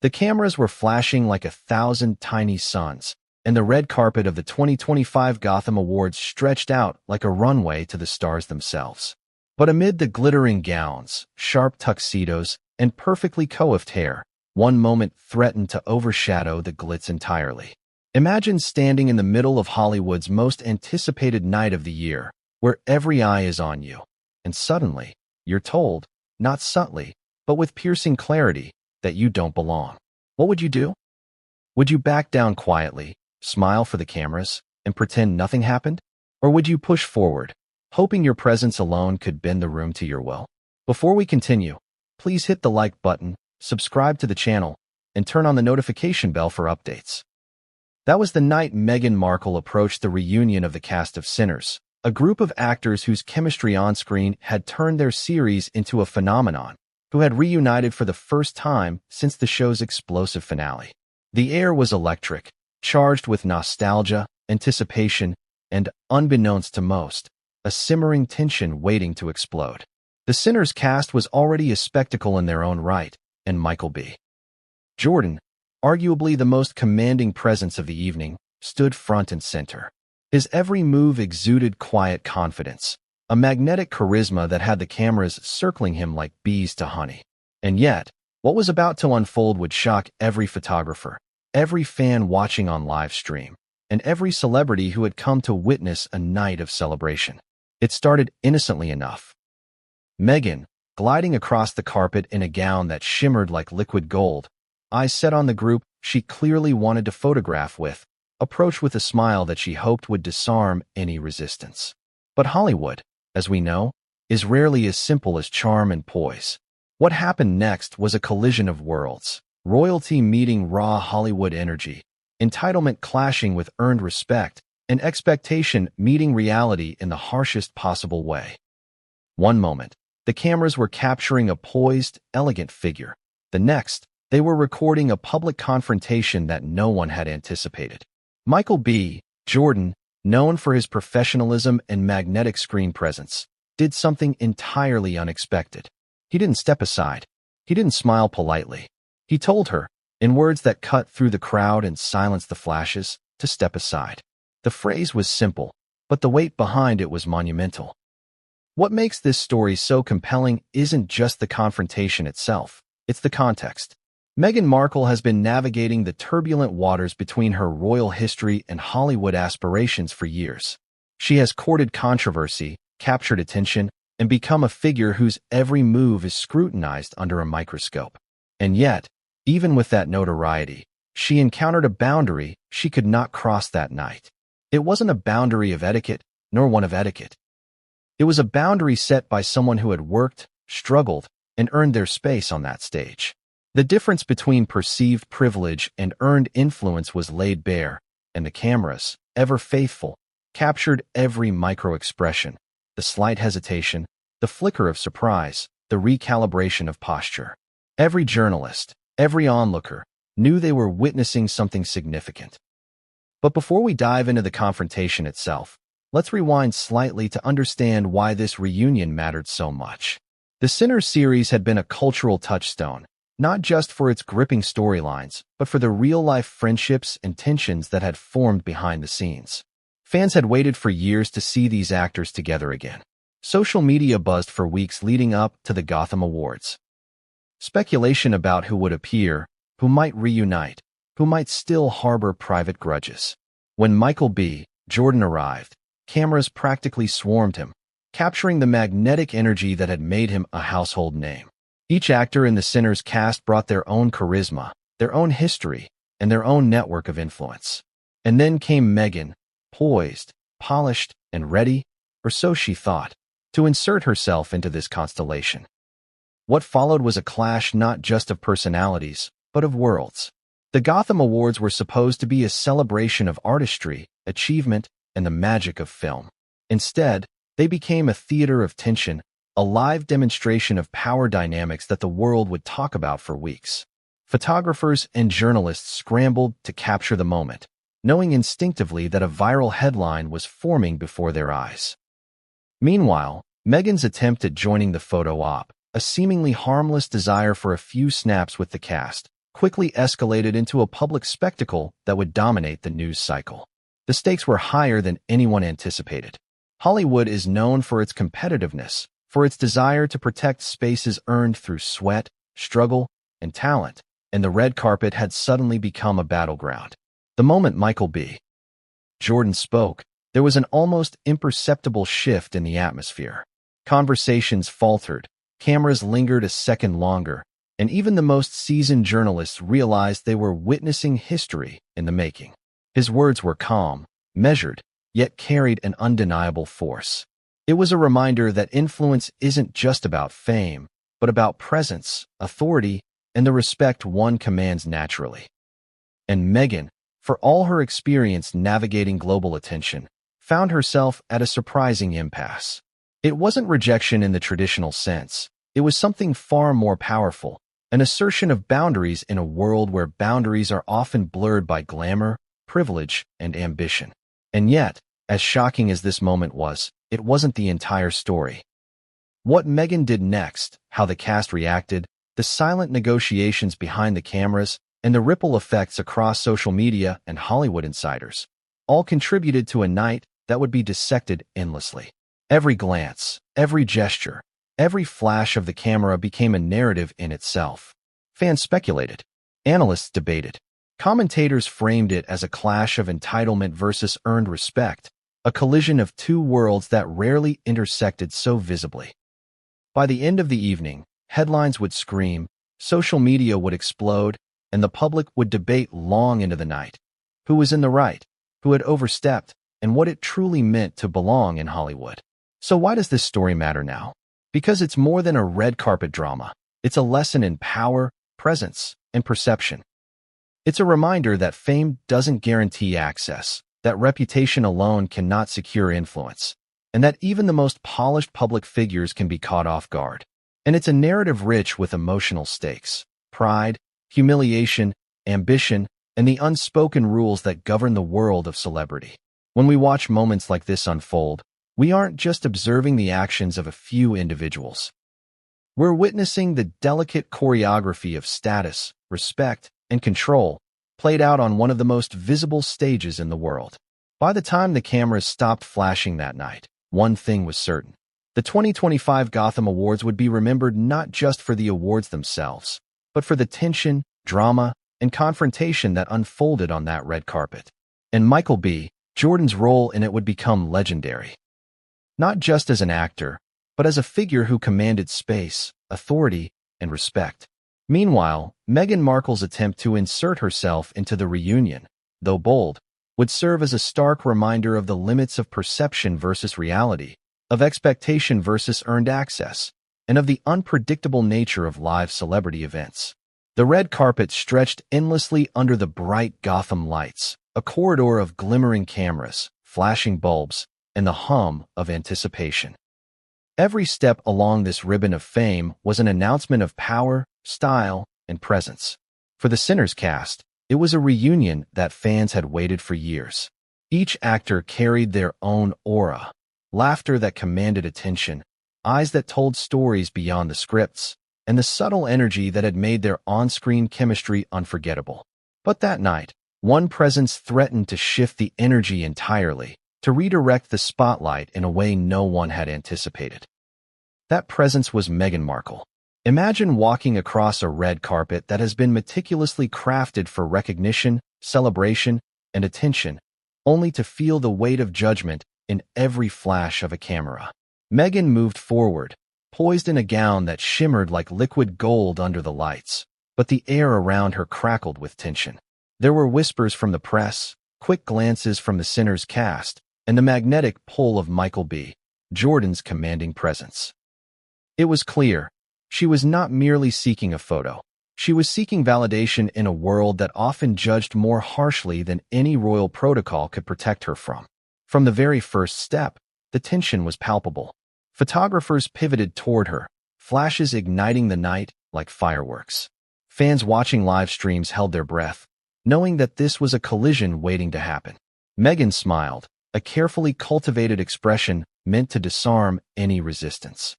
The cameras were flashing like 1,000 tiny suns, and the red carpet of the 2025 Gotham Awards stretched out like a runway to the stars themselves. But amid the glittering gowns, sharp tuxedos, and perfectly coiffed hair, one moment threatened to overshadow the glitz entirely. Imagine standing in the middle of Hollywood's most anticipated night of the year, where every eye is on you, and suddenly, you're told, not subtly, but with piercing clarity, that you don't belong. What would you do? Would you back down quietly, smile for the cameras, and pretend nothing happened? Or would you push forward, hoping your presence alone could bend the room to your will? Before we continue, please hit the like button, subscribe to the channel, and turn on the notification bell for updates. That was the night Meghan Markle approached the reunion of the cast of Sinners, a group of actors whose chemistry on-screen had turned their series into a phenomenon, who had reunited for the first time since the show's explosive finale. The air was electric, charged with nostalgia, anticipation, and, unbeknownst to most, a simmering tension waiting to explode. The Sinners cast was already a spectacle in their own right, and Michael B. Jordan, arguably the most commanding presence of the evening, stood front and center. His every move exuded quiet confidence, a magnetic charisma that had the cameras circling him like bees to honey. And yet, what was about to unfold would shock every photographer, every fan watching on live stream, and every celebrity who had come to witness a night of celebration. It started innocently enough. Meghan, gliding across the carpet in a gown that shimmered like liquid gold, eyes set on the group she clearly wanted to photograph with, approached with a smile that she hoped would disarm any resistance. But Hollywood, as we know, is rarely as simple as charm and poise. What happened next was a collision of worlds, royalty meeting raw Hollywood energy, entitlement clashing with earned respect, and expectation meeting reality in the harshest possible way. One moment, the cameras were capturing a poised, elegant figure. The next, they were recording a public confrontation that no one had anticipated. Michael B. Jordan, known for his professionalism and magnetic screen presence, did something entirely unexpected. He didn't step aside. He didn't smile politely. He told her, in words that cut through the crowd and silenced the flashes, to step aside. The phrase was simple, but the weight behind it was monumental. What makes this story so compelling isn't just the confrontation itself, it's the context. Meghan Markle has been navigating the turbulent waters between her royal history and Hollywood aspirations for years. She has courted controversy, captured attention, and become a figure whose every move is scrutinized under a microscope. And yet, even with that notoriety, she encountered a boundary she could not cross that night. It wasn't a boundary of etiquette, nor one of etiquette. It was a boundary set by someone who had worked, struggled, and earned their space on that stage. The difference between perceived privilege and earned influence was laid bare, and the cameras, ever faithful, captured every micro-expression, the slight hesitation, the flicker of surprise, the recalibration of posture. Every journalist, every onlooker, knew they were witnessing something significant. But before we dive into the confrontation itself, let's rewind slightly to understand why this reunion mattered so much. The Sinners series had been a cultural touchstone, not just for its gripping storylines, but for the real-life friendships and tensions that had formed behind the scenes. Fans had waited for years to see these actors together again. Social media buzzed for weeks leading up to the Gotham Awards. Speculation about who would appear, who might reunite, who might still harbor private grudges. When Michael B. Jordan arrived, cameras practically swarmed him, capturing the magnetic energy that had made him a household name. Each actor in the Sinners cast brought their own charisma, their own history, and their own network of influence. And then came Meghan, poised, polished, and ready, or so she thought, to insert herself into this constellation. What followed was a clash not just of personalities, but of worlds. The Gotham Awards were supposed to be a celebration of artistry, achievement, and the magic of film. Instead, they became a theater of tension, a live demonstration of power dynamics that the world would talk about for weeks. Photographers and journalists scrambled to capture the moment, knowing instinctively that a viral headline was forming before their eyes. Meanwhile, Meghan's attempt at joining the photo op, a seemingly harmless desire for a few snaps with the cast, quickly escalated into a public spectacle that would dominate the news cycle. The stakes were higher than anyone anticipated. Hollywood is known for its competitiveness, for its desire to protect spaces earned through sweat, struggle, and talent, and the red carpet had suddenly become a battleground. The moment Michael B. Jordan spoke, there was an almost imperceptible shift in the atmosphere. Conversations faltered, cameras lingered a second longer, and even the most seasoned journalists realized they were witnessing history in the making. His words were calm, measured, yet carried an undeniable force. It was a reminder that influence isn't just about fame, but about presence, authority, and the respect one commands naturally. And Meghan, for all her experience navigating global attention, found herself at a surprising impasse. It wasn't rejection in the traditional sense. It was something far more powerful, an assertion of boundaries in a world where boundaries are often blurred by glamour, privilege, and ambition. And yet, as shocking as this moment was, it wasn't the entire story. What Meghan did next, how the cast reacted, the silent negotiations behind the cameras, and the ripple effects across social media and Hollywood insiders, all contributed to a night that would be dissected endlessly. Every glance, every gesture, every flash of the camera became a narrative in itself. Fans speculated. Analysts debated. Commentators framed it as a clash of entitlement versus earned respect, a collision of two worlds that rarely intersected so visibly. By the end of the evening, headlines would scream, social media would explode, and the public would debate long into the night. Who was in the right? Who had overstepped? And what it truly meant to belong in Hollywood. So why does this story matter now? Because it's more than a red carpet drama. It's a lesson in power, presence, and perception. It's a reminder that fame doesn't guarantee access, that reputation alone cannot secure influence, and that even the most polished public figures can be caught off guard. And it's a narrative rich with emotional stakes, pride, humiliation, ambition, and the unspoken rules that govern the world of celebrity. When we watch moments like this unfold, we aren't just observing the actions of a few individuals. We're witnessing the delicate choreography of status, respect, and control played out on one of the most visible stages in the world. By the time the cameras stopped flashing that night, one thing was certain. The 2025 Gotham Awards would be remembered not just for the awards themselves, but for the tension, drama, and confrontation that unfolded on that red carpet. And Michael B. Jordan's role in it would become legendary. Not just as an actor, but as a figure who commanded space, authority, and respect. Meanwhile, Meghan Markle's attempt to insert herself into the reunion, though bold, would serve as a stark reminder of the limits of perception versus reality, of expectation versus earned access, and of the unpredictable nature of live celebrity events. The red carpet stretched endlessly under the bright Gotham lights, a corridor of glimmering cameras, flashing bulbs, and the hum of anticipation. Every step along this ribbon of fame was an announcement of power, style, and presence. For the Sinners cast, it was a reunion that fans had waited for years. Each actor carried their own aura, laughter that commanded attention, eyes that told stories beyond the scripts, and the subtle energy that had made their on-screen chemistry unforgettable. But that night, one presence threatened to shift the energy entirely, to redirect the spotlight in a way no one had anticipated. That presence was Meghan Markle. Imagine walking across a red carpet that has been meticulously crafted for recognition, celebration, and attention, only to feel the weight of judgment in every flash of a camera. Meghan moved forward, poised in a gown that shimmered like liquid gold under the lights, but the air around her crackled with tension. There were whispers from the press, quick glances from the Sinners cast, and the magnetic pull of Michael B. Jordan's commanding presence. It was clear. She was not merely seeking a photo. She was seeking validation in a world that often judged more harshly than any royal protocol could protect her from. From the very first step, the tension was palpable. Photographers pivoted toward her, flashes igniting the night like fireworks. Fans watching live streams held their breath, knowing that this was a collision waiting to happen. Meghan smiled, a carefully cultivated expression meant to disarm any resistance.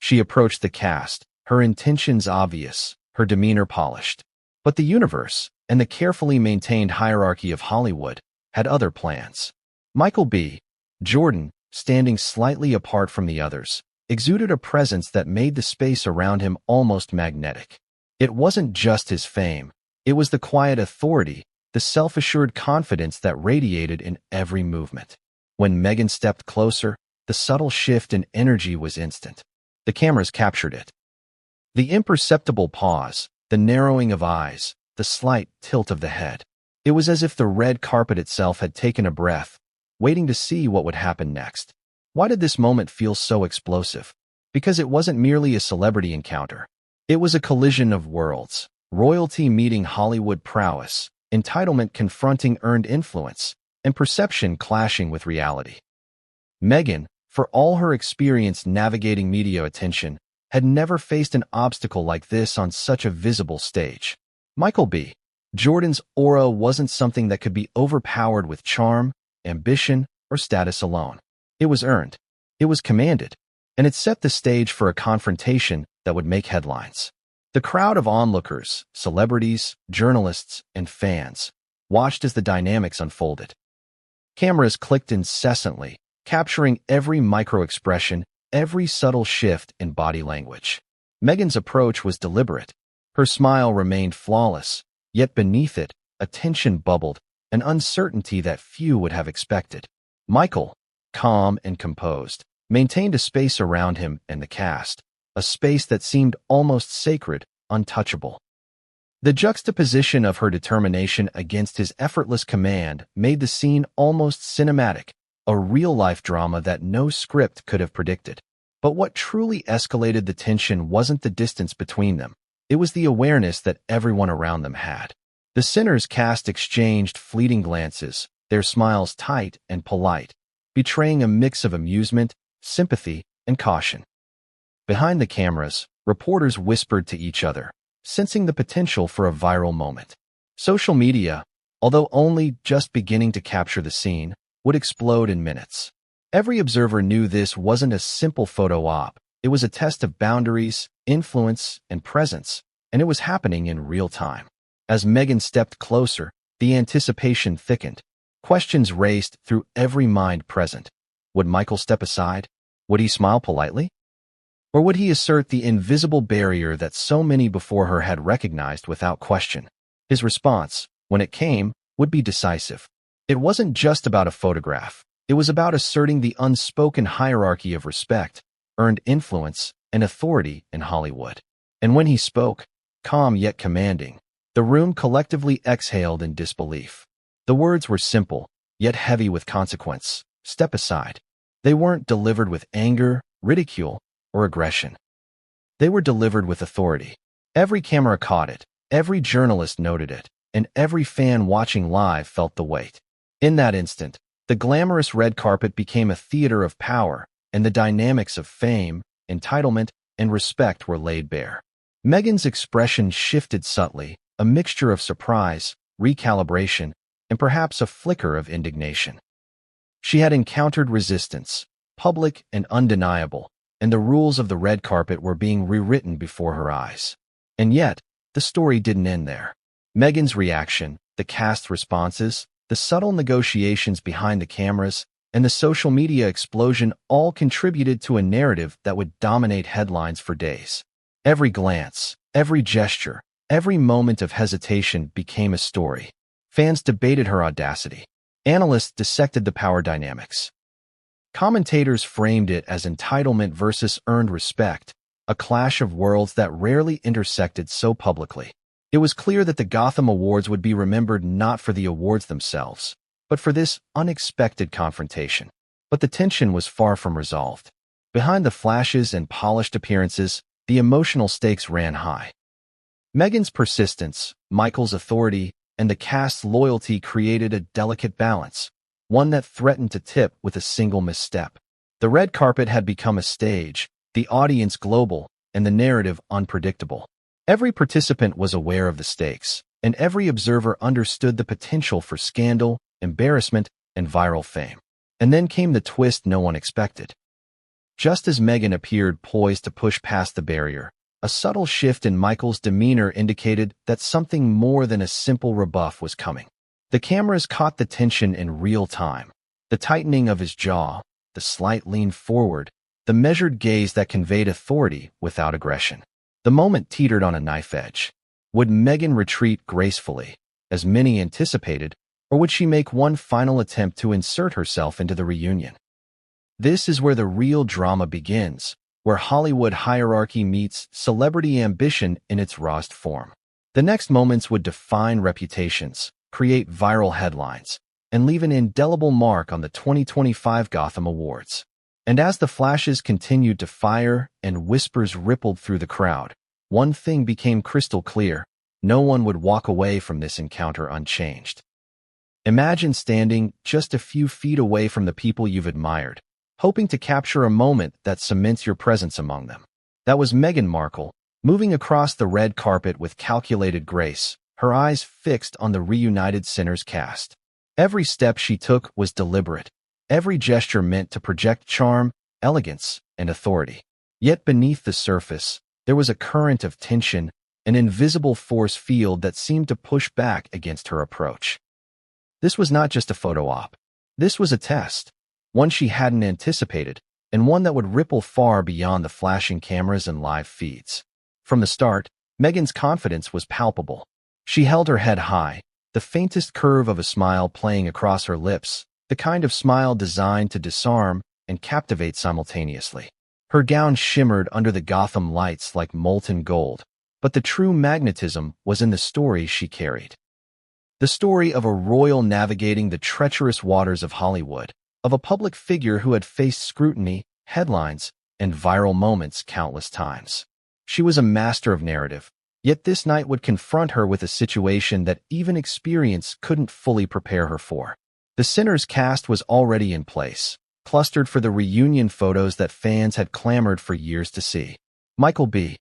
She approached the cast, her intentions obvious, her demeanor polished. But the universe, and the carefully maintained hierarchy of Hollywood, had other plans. Michael B. Jordan, standing slightly apart from the others, exuded a presence that made the space around him almost magnetic. It wasn't just his fame. It was the quiet authority, the self-assured confidence that radiated in every movement. When Meghan stepped closer, the subtle shift in energy was instant. The cameras captured it. The imperceptible pause, the narrowing of eyes, the slight tilt of the head. It was as if the red carpet itself had taken a breath, waiting to see what would happen next. Why did this moment feel so explosive? Because it wasn't merely a celebrity encounter. It was a collision of worlds. Royalty meeting Hollywood prowess, entitlement confronting earned influence, and perception clashing with reality. Meghan, for all her experience navigating media attention, had never faced an obstacle like this on such a visible stage. Michael B. Jordan's aura wasn't something that could be overpowered with charm, ambition, or status alone. It was earned. It was commanded. And it set the stage for a confrontation that would make headlines. The crowd of onlookers, celebrities, journalists, and fans watched as the dynamics unfolded. Cameras clicked incessantly, capturing every micro-expression, every subtle shift in body language. Meghan's approach was deliberate. Her smile remained flawless, yet beneath it, a tension bubbled, an uncertainty that few would have expected. Michael, calm and composed, maintained a space around him and the cast, a space that seemed almost sacred, untouchable. The juxtaposition of her determination against his effortless command made the scene almost cinematic, a real-life drama that no script could have predicted. But what truly escalated the tension wasn't the distance between them. It was the awareness that everyone around them had. The Sinners cast exchanged fleeting glances, their smiles tight and polite, betraying a mix of amusement, sympathy, and caution. Behind the cameras, reporters whispered to each other, sensing the potential for a viral moment. Social media, although only just beginning to capture the scene, would explode in minutes. Every observer knew this wasn't a simple photo op. It was a test of boundaries, influence, and presence, and it was happening in real time. As Meghan stepped closer, the anticipation thickened. Questions raced through every mind present. Would Michael step aside? Would he smile politely? Or would he assert the invisible barrier that so many before her had recognized without question? His response, when it came, would be decisive. It wasn't just about a photograph. It was about asserting the unspoken hierarchy of respect, earned influence, and authority in Hollywood. And when he spoke, calm yet commanding, the room collectively exhaled in disbelief. The words were simple, yet heavy with consequence. Step aside. They weren't delivered with anger, ridicule, or aggression. They were delivered with authority. Every camera caught it, every journalist noted it, and every fan watching live felt the weight. In that instant, the glamorous red carpet became a theater of power, and the dynamics of fame, entitlement, and respect were laid bare. Meghan's expression shifted subtly, a mixture of surprise, recalibration, and perhaps a flicker of indignation. She had encountered resistance, public and undeniable, and the rules of the red carpet were being rewritten before her eyes. And yet, the story didn't end there. Meghan's reaction, the cast's responses, the subtle negotiations behind the cameras, and the social media explosion all contributed to a narrative that would dominate headlines for days. Every glance, every gesture, every moment of hesitation became a story. Fans debated her audacity. Analysts dissected the power dynamics. Commentators framed it as entitlement versus earned respect, a clash of worlds that rarely intersected so publicly. It was clear that the Gotham Awards would be remembered not for the awards themselves, but for this unexpected confrontation. But the tension was far from resolved. Behind the flashes and polished appearances, the emotional stakes ran high. Meghan's persistence, Michael's authority, and the cast's loyalty created a delicate balance, one that threatened to tip with a single misstep. The red carpet had become a stage, the audience global, and the narrative unpredictable. Every participant was aware of the stakes, and every observer understood the potential for scandal, embarrassment, and viral fame. And then came the twist no one expected. Just as Meghan appeared poised to push past the barrier, A subtle shift in Michael's demeanor indicated that something more than a simple rebuff was coming. The cameras caught the tension in real time. The tightening of his jaw, the slight lean forward, the measured gaze that conveyed authority without aggression. The moment teetered on a knife edge. Would Meghan retreat gracefully, as many anticipated, or would she make one final attempt to insert herself into the reunion? This is where the real drama begins, where Hollywood hierarchy meets celebrity ambition in its rawest form. The next moments would define reputations, create viral headlines, and leave an indelible mark on the 2025 Gotham Awards. And as the flashes continued to fire and whispers rippled through the crowd, one thing became crystal clear: no one would walk away from this encounter unchanged. Imagine standing just a few feet away from the people you've admired, hoping to capture a moment that cements your presence among them. That was Meghan Markle, moving across the red carpet with calculated grace, her eyes fixed on the reunited Sinners cast. Every step she took was deliberate, every gesture meant to project charm, elegance, and authority. Yet beneath the surface, there was a current of tension, an invisible force field that seemed to push back against her approach. This was not just a photo op. This was a test, one she hadn't anticipated, and one that would ripple far beyond the flashing cameras and live feeds. From the start, Meghan's confidence was palpable. She held her head high, the faintest curve of a smile playing across her lips, the kind of smile designed to disarm and captivate simultaneously. Her gown shimmered under the Gotham lights like molten gold, but the true magnetism was in the story she carried. The story of a royal navigating the treacherous waters of Hollywood, of a public figure who had faced scrutiny, headlines, and viral moments countless times. She was a master of narrative, yet this night would confront her with a situation that even experience couldn't fully prepare her for. The Sinners cast was already in place, clustered for the reunion photos that fans had clamored for years to see. Michael B.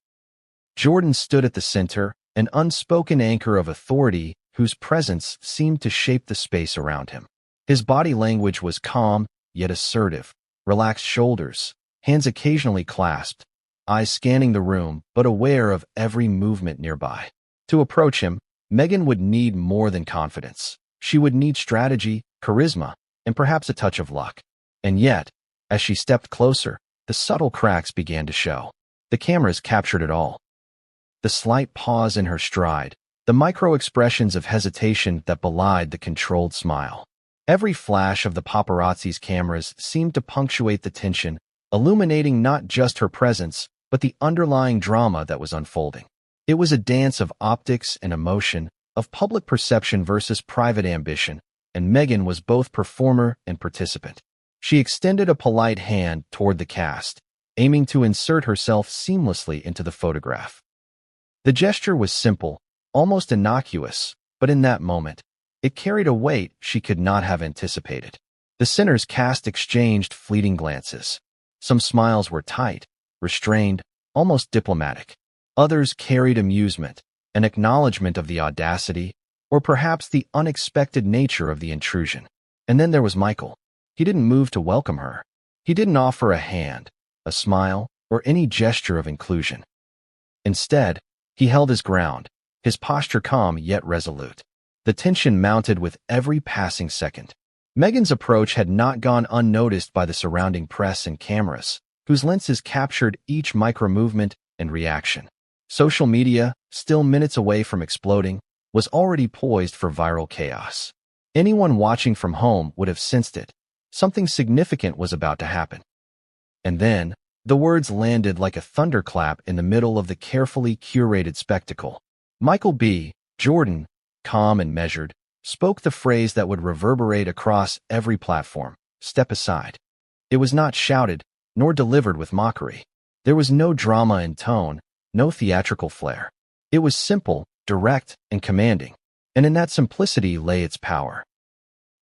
Jordan stood at the center, an unspoken anchor of authority whose presence seemed to shape the space around him. His body language was calm, yet assertive, relaxed shoulders, hands occasionally clasped, eyes scanning the room but aware of every movement nearby. To approach him, Meghan would need more than confidence. She would need strategy, charisma, and perhaps a touch of luck. And yet, as she stepped closer, the subtle cracks began to show. The cameras captured it all. The slight pause in her stride, the micro-expressions of hesitation that belied the controlled smile. Every flash of the paparazzi's cameras seemed to punctuate the tension, illuminating not just her presence, but the underlying drama that was unfolding. It was a dance of optics and emotion, of public perception versus private ambition, and Meghan was both performer and participant. She extended a polite hand toward the cast, aiming to insert herself seamlessly into the photograph. The gesture was simple, almost innocuous, but in that moment, it carried a weight she could not have anticipated. The Sinners cast exchanged fleeting glances. Some smiles were tight, restrained, almost diplomatic. Others carried amusement, an acknowledgement of the audacity, or perhaps the unexpected nature of the intrusion. And then there was Michael. He didn't move to welcome her. He didn't offer a hand, a smile, or any gesture of inclusion. Instead, he held his ground, his posture calm yet resolute. The tension mounted with every passing second. Meghan's approach had not gone unnoticed by the surrounding press and cameras, whose lenses captured each micro-movement and reaction. Social media, still minutes away from exploding, was already poised for viral chaos. Anyone watching from home would have sensed it. Something significant was about to happen. And then, the words landed like a thunderclap in the middle of the carefully curated spectacle. Michael B. Jordan, calm and measured, spoke the phrase that would reverberate across every platform: "Step aside." It was not shouted, nor delivered with mockery. There was no drama in tone, no theatrical flair. It was simple, direct, and commanding, and in that simplicity lay its power.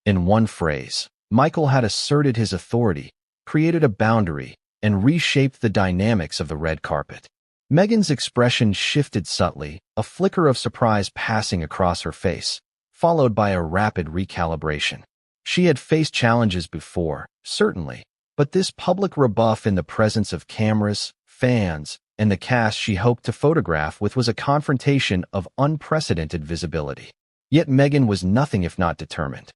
In one phrase, Michael had asserted his authority, created a boundary, and reshaped the dynamics of the red carpet. Meghan's expression shifted subtly, a flicker of surprise passing across her face, followed by a rapid recalibration. She had faced challenges before, certainly, but this public rebuff in the presence of cameras, fans, and the cast she hoped to photograph with was a confrontation of unprecedented visibility. Yet Meghan was nothing if not determined.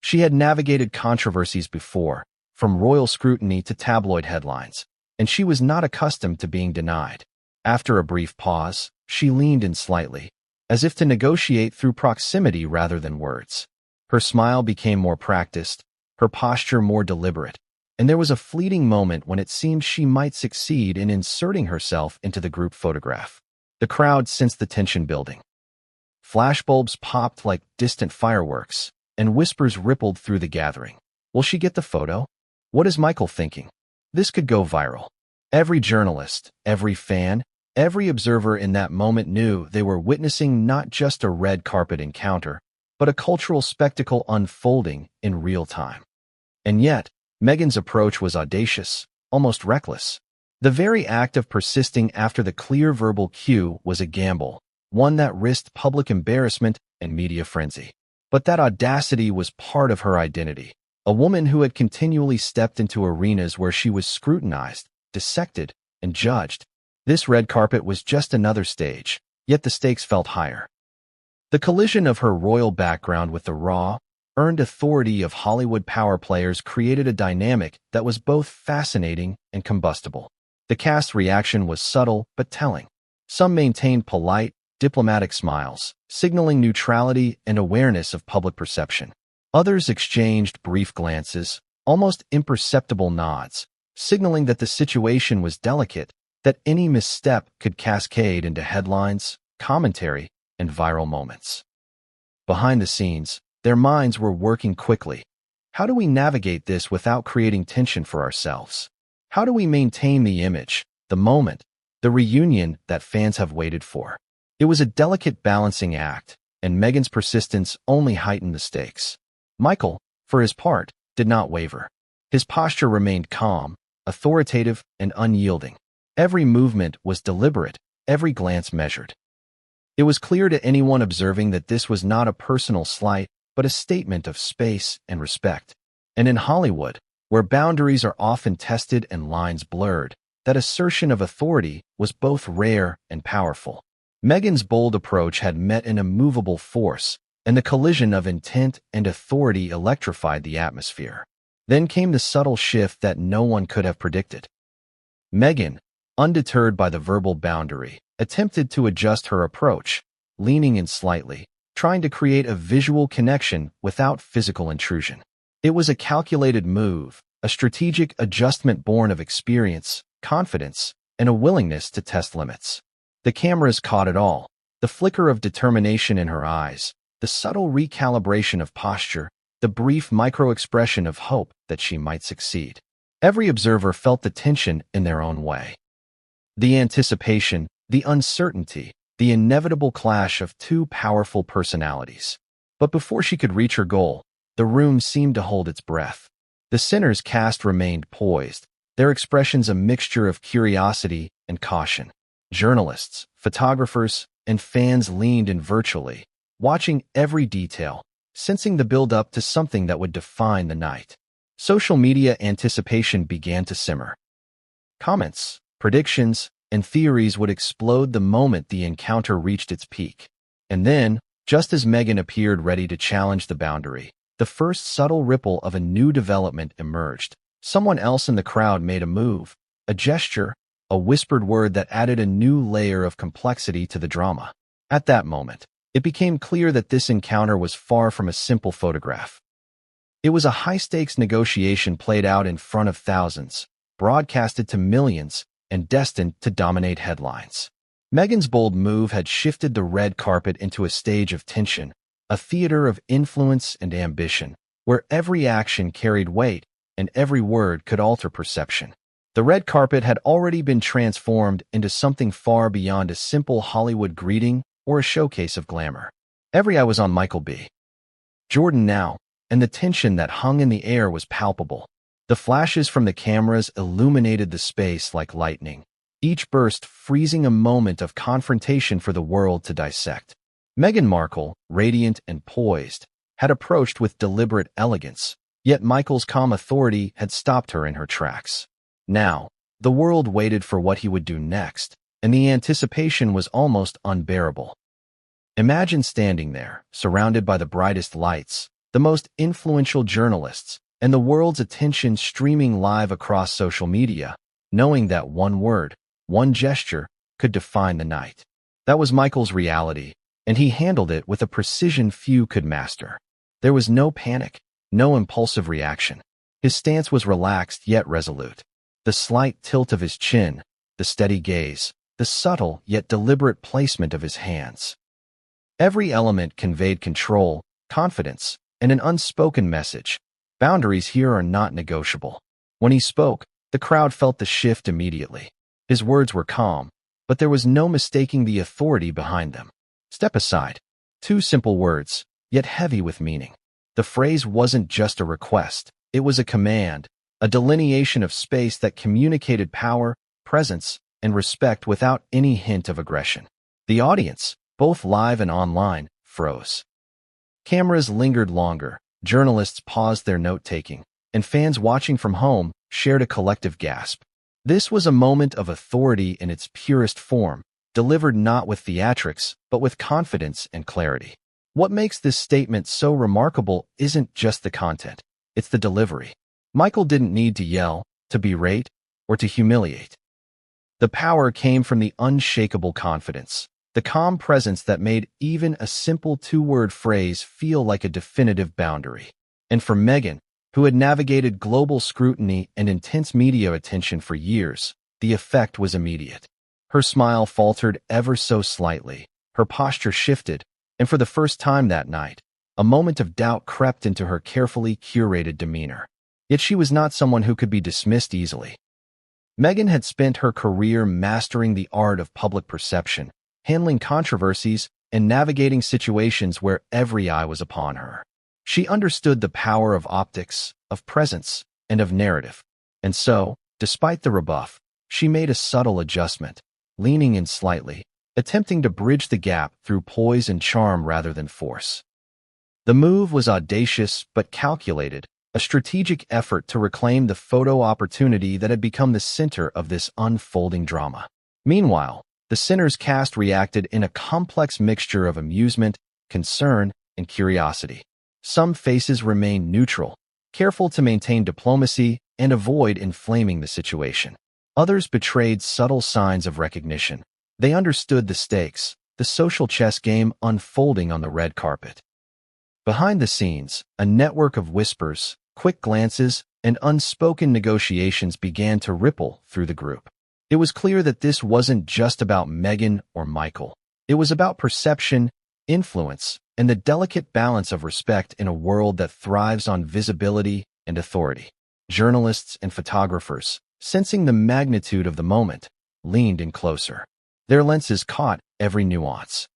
She had navigated controversies before, from royal scrutiny to tabloid headlines, and she was not accustomed to being denied. After a brief pause, she leaned in slightly, as if to negotiate through proximity rather than words. Her smile became more practiced, her posture more deliberate, and there was a fleeting moment when it seemed she might succeed in inserting herself into the group photograph. The crowd sensed the tension building. Flashbulbs popped like distant fireworks, and whispers rippled through the gathering. Will she get the photo? What is Michael thinking? This could go viral. Every journalist, every fan, every observer in that moment knew they were witnessing not just a red carpet encounter, but a cultural spectacle unfolding in real time. And yet, Meghan's approach was audacious, almost reckless. The very act of persisting after the clear verbal cue was a gamble, one that risked public embarrassment and media frenzy. But that audacity was part of her identity. A woman who had continually stepped into arenas where she was scrutinized, dissected, and judged. This red carpet was just another stage, yet the stakes felt higher. The collision of her royal background with the raw, earned authority of Hollywood power players created a dynamic that was both fascinating and combustible. The cast's reaction was subtle but telling. Some maintained polite, diplomatic smiles, signaling neutrality and awareness of public perception. Others exchanged brief glances, almost imperceptible nods, signaling that the situation was delicate, that any misstep could cascade into headlines, commentary, and viral moments. Behind the scenes, their minds were working quickly. How do we navigate this without creating tension for ourselves? How do we maintain the image, the moment, the reunion that fans have waited for? It was a delicate balancing act, and Meghan's persistence only heightened the stakes. Michael, for his part, did not waver. His posture remained calm, authoritative, and unyielding. Every movement was deliberate, every glance measured. It was clear to anyone observing that this was not a personal slight, but a statement of space and respect. And in Hollywood, where boundaries are often tested and lines blurred, that assertion of authority was both rare and powerful. Meghan's bold approach had met an immovable force, and the collision of intent and authority electrified the atmosphere. Then came the subtle shift that no one could have predicted. Meghan, undeterred by the verbal boundary, attempted to adjust her approach, leaning in slightly, trying to create a visual connection without physical intrusion. It was a calculated move, a strategic adjustment born of experience, confidence, and a willingness to test limits. The cameras caught it all, the flicker of determination in her eyes, the subtle recalibration of posture, the brief micro-expression of hope that she might succeed. Every observer felt the tension in their own way. The anticipation, the uncertainty, the inevitable clash of two powerful personalities. But before she could reach her goal, the room seemed to hold its breath. The Sinners cast remained poised, their expressions a mixture of curiosity and caution. Journalists, photographers, and fans leaned in virtually, watching every detail, sensing the build-up to something that would define the night. Social media anticipation began to simmer. Comments, predictions, and theories would explode the moment the encounter reached its peak. And then, just as Meghan appeared ready to challenge the boundary, the first subtle ripple of a new development emerged. Someone else in the crowd made a move, a gesture, a whispered word that added a new layer of complexity to the drama. At that moment, it became clear that this encounter was far from a simple photograph. It was a high-stakes negotiation played out in front of thousands, broadcasted to millions, and destined to dominate headlines. Meghan's bold move had shifted the red carpet into a stage of tension, a theater of influence and ambition, where every action carried weight and every word could alter perception. The red carpet had already been transformed into something far beyond a simple Hollywood greeting or a showcase of glamour. Every eye was on Michael B. Jordan now, and the tension that hung in the air was palpable. The flashes from the cameras illuminated the space like lightning, each burst freezing a moment of confrontation for the world to dissect. Meghan Markle, radiant and poised, had approached with deliberate elegance, yet Michael's calm authority had stopped her in her tracks. Now, The world waited for what he would do next, and the anticipation was almost unbearable. Imagine standing there, surrounded by the brightest lights, the most influential journalists, and the world's attention streaming live across social media, knowing that one word, one gesture, could define the night. That was Michael's reality, and he handled it with a precision few could master. There was no panic, no impulsive reaction. His stance was relaxed yet resolute. The slight tilt of his chin, the steady gaze, the subtle yet deliberate placement of his hands. Every element conveyed control, confidence, and an unspoken message. Boundaries here are not negotiable. When he spoke, the crowd felt the shift immediately. His words were calm, but there was no mistaking the authority behind them. Step aside. Two simple words, yet heavy with meaning. The phrase wasn't just a request. It was a command, a delineation of space that communicated power, presence, and respect without any hint of aggression. The audience, both live and online, froze. Cameras lingered longer, journalists paused their note-taking, and fans watching from home shared a collective gasp. This was a moment of authority in its purest form, delivered not with theatrics, but with confidence and clarity. What makes this statement so remarkable isn't just the content, it's the delivery. Michael didn't need to yell, to berate, or to humiliate. The power came from the unshakable confidence, the calm presence that made even a simple two-word phrase feel like a definitive boundary. And for Meghan, who had navigated global scrutiny and intense media attention for years, the effect was immediate. Her smile faltered ever so slightly, her posture shifted, and for the first time that night, a moment of doubt crept into her carefully curated demeanor. Yet she was not someone who could be dismissed easily. Meghan had spent her career mastering the art of public perception, handling controversies, and navigating situations where every eye was upon her. She understood the power of optics, of presence, and of narrative. And so, despite the rebuff, she made a subtle adjustment, leaning in slightly, attempting to bridge the gap through poise and charm rather than force. The move was audacious but calculated, a strategic effort to reclaim the photo opportunity that had become the center of this unfolding drama. Meanwhile, the Sinners cast reacted in a complex mixture of amusement, concern, and curiosity. Some faces remained neutral, careful to maintain diplomacy and avoid inflaming the situation. Others betrayed subtle signs of recognition. They understood the stakes, the social chess game unfolding on the red carpet. Behind the scenes, a network of whispers, quick glances, and unspoken negotiations began to ripple through the group. It was clear that this wasn't just about Meghan or Michael. It was about perception, influence, and the delicate balance of respect in a world that thrives on visibility and authority. Journalists and photographers, sensing the magnitude of the moment, leaned in closer. Their lenses caught every nuance.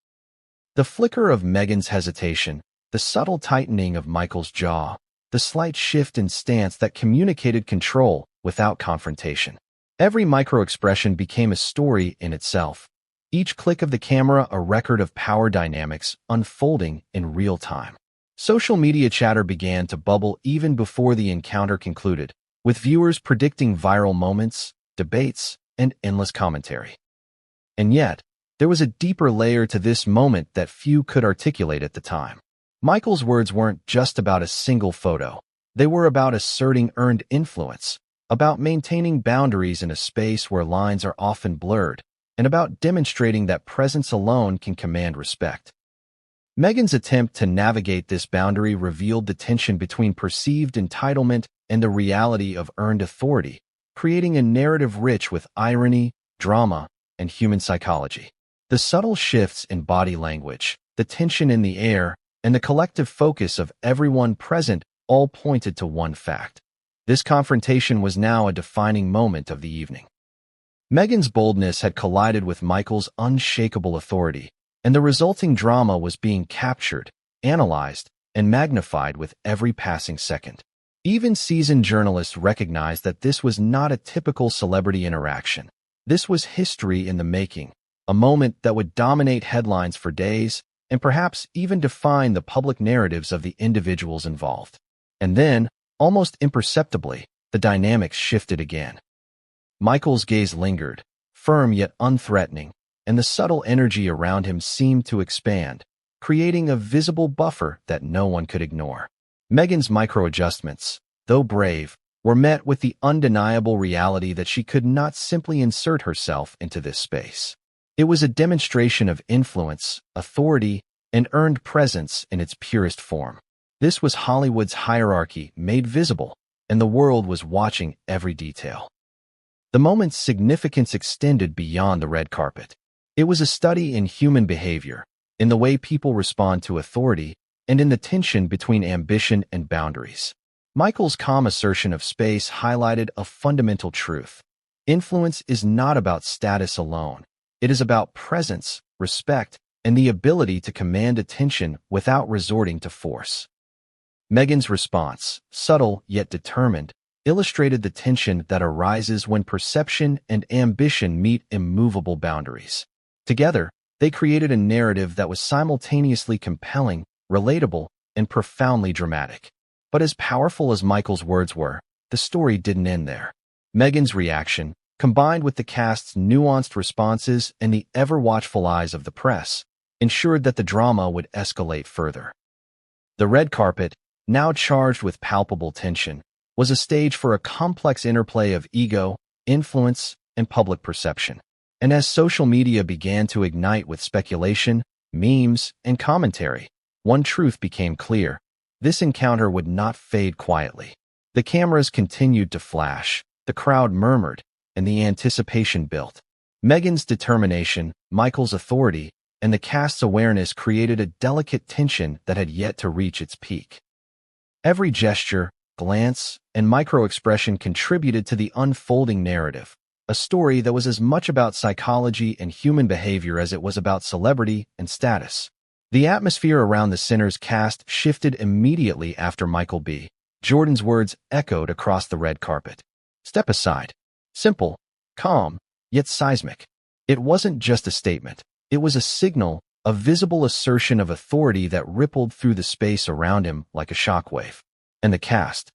The flicker of Meghan's hesitation, the subtle tightening of Michael's jaw, the slight shift in stance that communicated control without confrontation. Every micro-expression became a story in itself. Each click of the camera a record of power dynamics unfolding in real time. Social media chatter began to bubble even before the encounter concluded, with viewers predicting viral moments, debates, and endless commentary. And yet, there was a deeper layer to this moment that few could articulate at the time. Michael's words weren't just about a single photo. They were about asserting earned influence, about maintaining boundaries in a space where lines are often blurred, and about demonstrating that presence alone can command respect. Meghan's attempt to navigate this boundary revealed the tension between perceived entitlement and the reality of earned authority, creating a narrative rich with irony, drama, and human psychology. The subtle shifts in body language, the tension in the air, and the collective focus of everyone present all pointed to one fact. This confrontation was now a defining moment of the evening. Meghan's boldness had collided with Michael's unshakable authority, and the resulting drama was being captured, analyzed, and magnified with every passing second. Even seasoned journalists recognized that this was not a typical celebrity interaction. This was history in the making, a moment that would dominate headlines for days and perhaps even define the public narratives of the individuals involved. And then, almost imperceptibly, the dynamics shifted again. Michael's gaze lingered, firm yet unthreatening, and the subtle energy around him seemed to expand, creating a visible buffer that no one could ignore. Meghan's micro-adjustments, though brave, were met with the undeniable reality that she could not simply insert herself into this space. It was a demonstration of influence, authority, and earned presence in its purest form. This was Hollywood's hierarchy made visible, and the world was watching every detail. The moment's significance extended beyond the red carpet. It was a study in human behavior, in the way people respond to authority, and in the tension between ambition and boundaries. Michael's calm assertion of space highlighted a fundamental truth. Influence is not about status alone. It is about presence, respect, and the ability to command attention without resorting to force. Meghan's response, subtle yet determined, illustrated the tension that arises when perception and ambition meet immovable boundaries. Together, they created a narrative that was simultaneously compelling, relatable, and profoundly dramatic. But as powerful as Michael's words were, the story didn't end there. Meghan's reaction, combined with the cast's nuanced responses and the ever-watchful eyes of the press, ensured that the drama would escalate further. The red carpet, now charged with palpable tension, was a stage for a complex interplay of ego, influence, and public perception. And as social media began to ignite with speculation, memes, and commentary, one truth became clear. This encounter would not fade quietly. The cameras continued to flash, the crowd murmured, and the anticipation built. Meghan's determination, Michael's authority, and the cast's awareness created a delicate tension that had yet to reach its peak. Every gesture, glance, and micro-expression contributed to the unfolding narrative, a story that was as much about psychology and human behavior as it was about celebrity and status. The atmosphere around the Sinners cast shifted immediately after Michael B. Jordan's words echoed across the red carpet. Step aside. Simple, calm, yet seismic. It wasn't just a statement. It was a signal, a visible assertion of authority that rippled through the space around him like a shockwave. And the cast,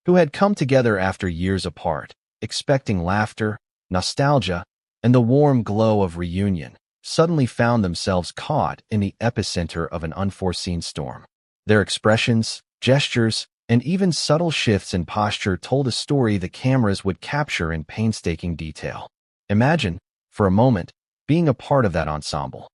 who had come together after years apart, expecting laughter, nostalgia, and the warm glow of reunion, suddenly found themselves caught in the epicenter of an unforeseen storm. Their expressions, gestures, and even subtle shifts in posture told a story the cameras would capture in painstaking detail. Imagine, for a moment, being a part of that ensemble.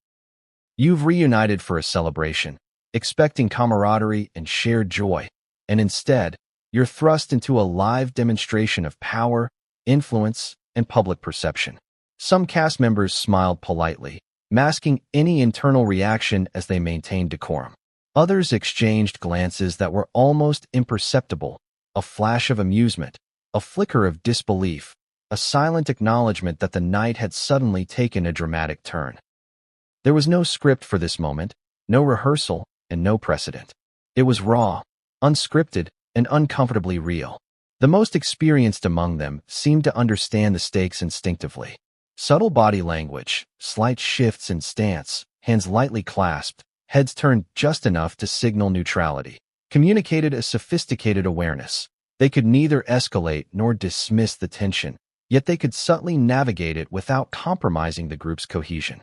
You've reunited for a celebration, expecting camaraderie and shared joy, and instead, you're thrust into a live demonstration of power, influence, and public perception. Some cast members smiled politely, masking any internal reaction as they maintained decorum. Others exchanged glances that were almost imperceptible, a flash of amusement, a flicker of disbelief, a silent acknowledgement that the night had suddenly taken a dramatic turn. There was no script for this moment, no rehearsal, and no precedent. It was raw, unscripted, and uncomfortably real. The most experienced among them seemed to understand the stakes instinctively. Subtle body language, slight shifts in stance, hands lightly clasped, heads turned just enough to signal neutrality, communicated a sophisticated awareness. They could neither escalate nor dismiss the tension, yet they could subtly navigate it without compromising the group's cohesion.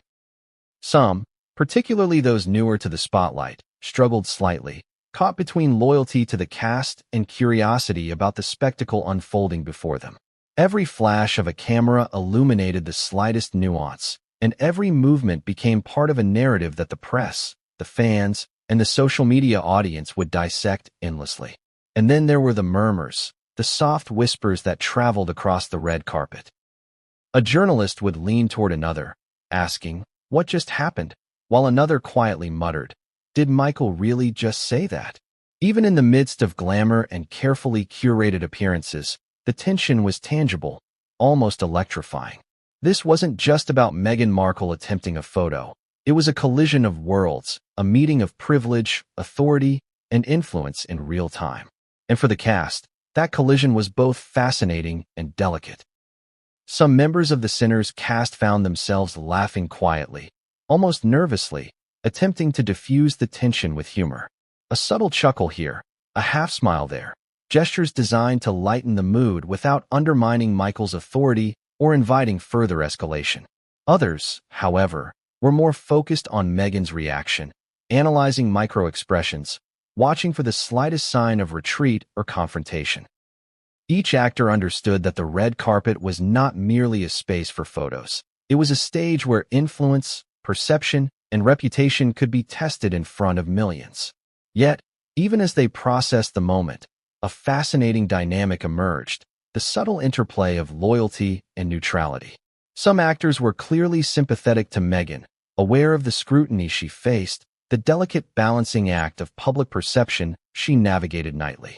Some, particularly those newer to the spotlight, struggled slightly, caught between loyalty to the cast and curiosity about the spectacle unfolding before them. Every flash of a camera illuminated the slightest nuance, and every movement became part of a narrative that the press, the fans, and the social media audience would dissect endlessly. And then there were the murmurs, the soft whispers that traveled across the red carpet. A journalist would lean toward another, asking, "What just happened?" while another quietly muttered, "Did Michael really just say that?" Even in the midst of glamour and carefully curated appearances, the tension was tangible, almost electrifying. This wasn't just about Meghan Markle attempting a photo. It was a collision of worlds, a meeting of privilege, authority, and influence in real time. And for the cast, that collision was both fascinating and delicate. Some members of the Sinners cast found themselves laughing quietly, almost nervously, attempting to diffuse the tension with humor. A subtle chuckle here, a half-smile there, gestures designed to lighten the mood without undermining Michael's authority or inviting further escalation. Others, however, were more focused on Meghan's reaction, analyzing micro-expressions, watching for the slightest sign of retreat or confrontation. Each actor understood that the red carpet was not merely a space for photos. It was a stage where influence, perception, and reputation could be tested in front of millions. Yet, even as they processed the moment, a fascinating dynamic emerged, the subtle interplay of loyalty and neutrality. Some actors were clearly sympathetic to Meghan, aware of the scrutiny she faced, the delicate balancing act of public perception she navigated nightly.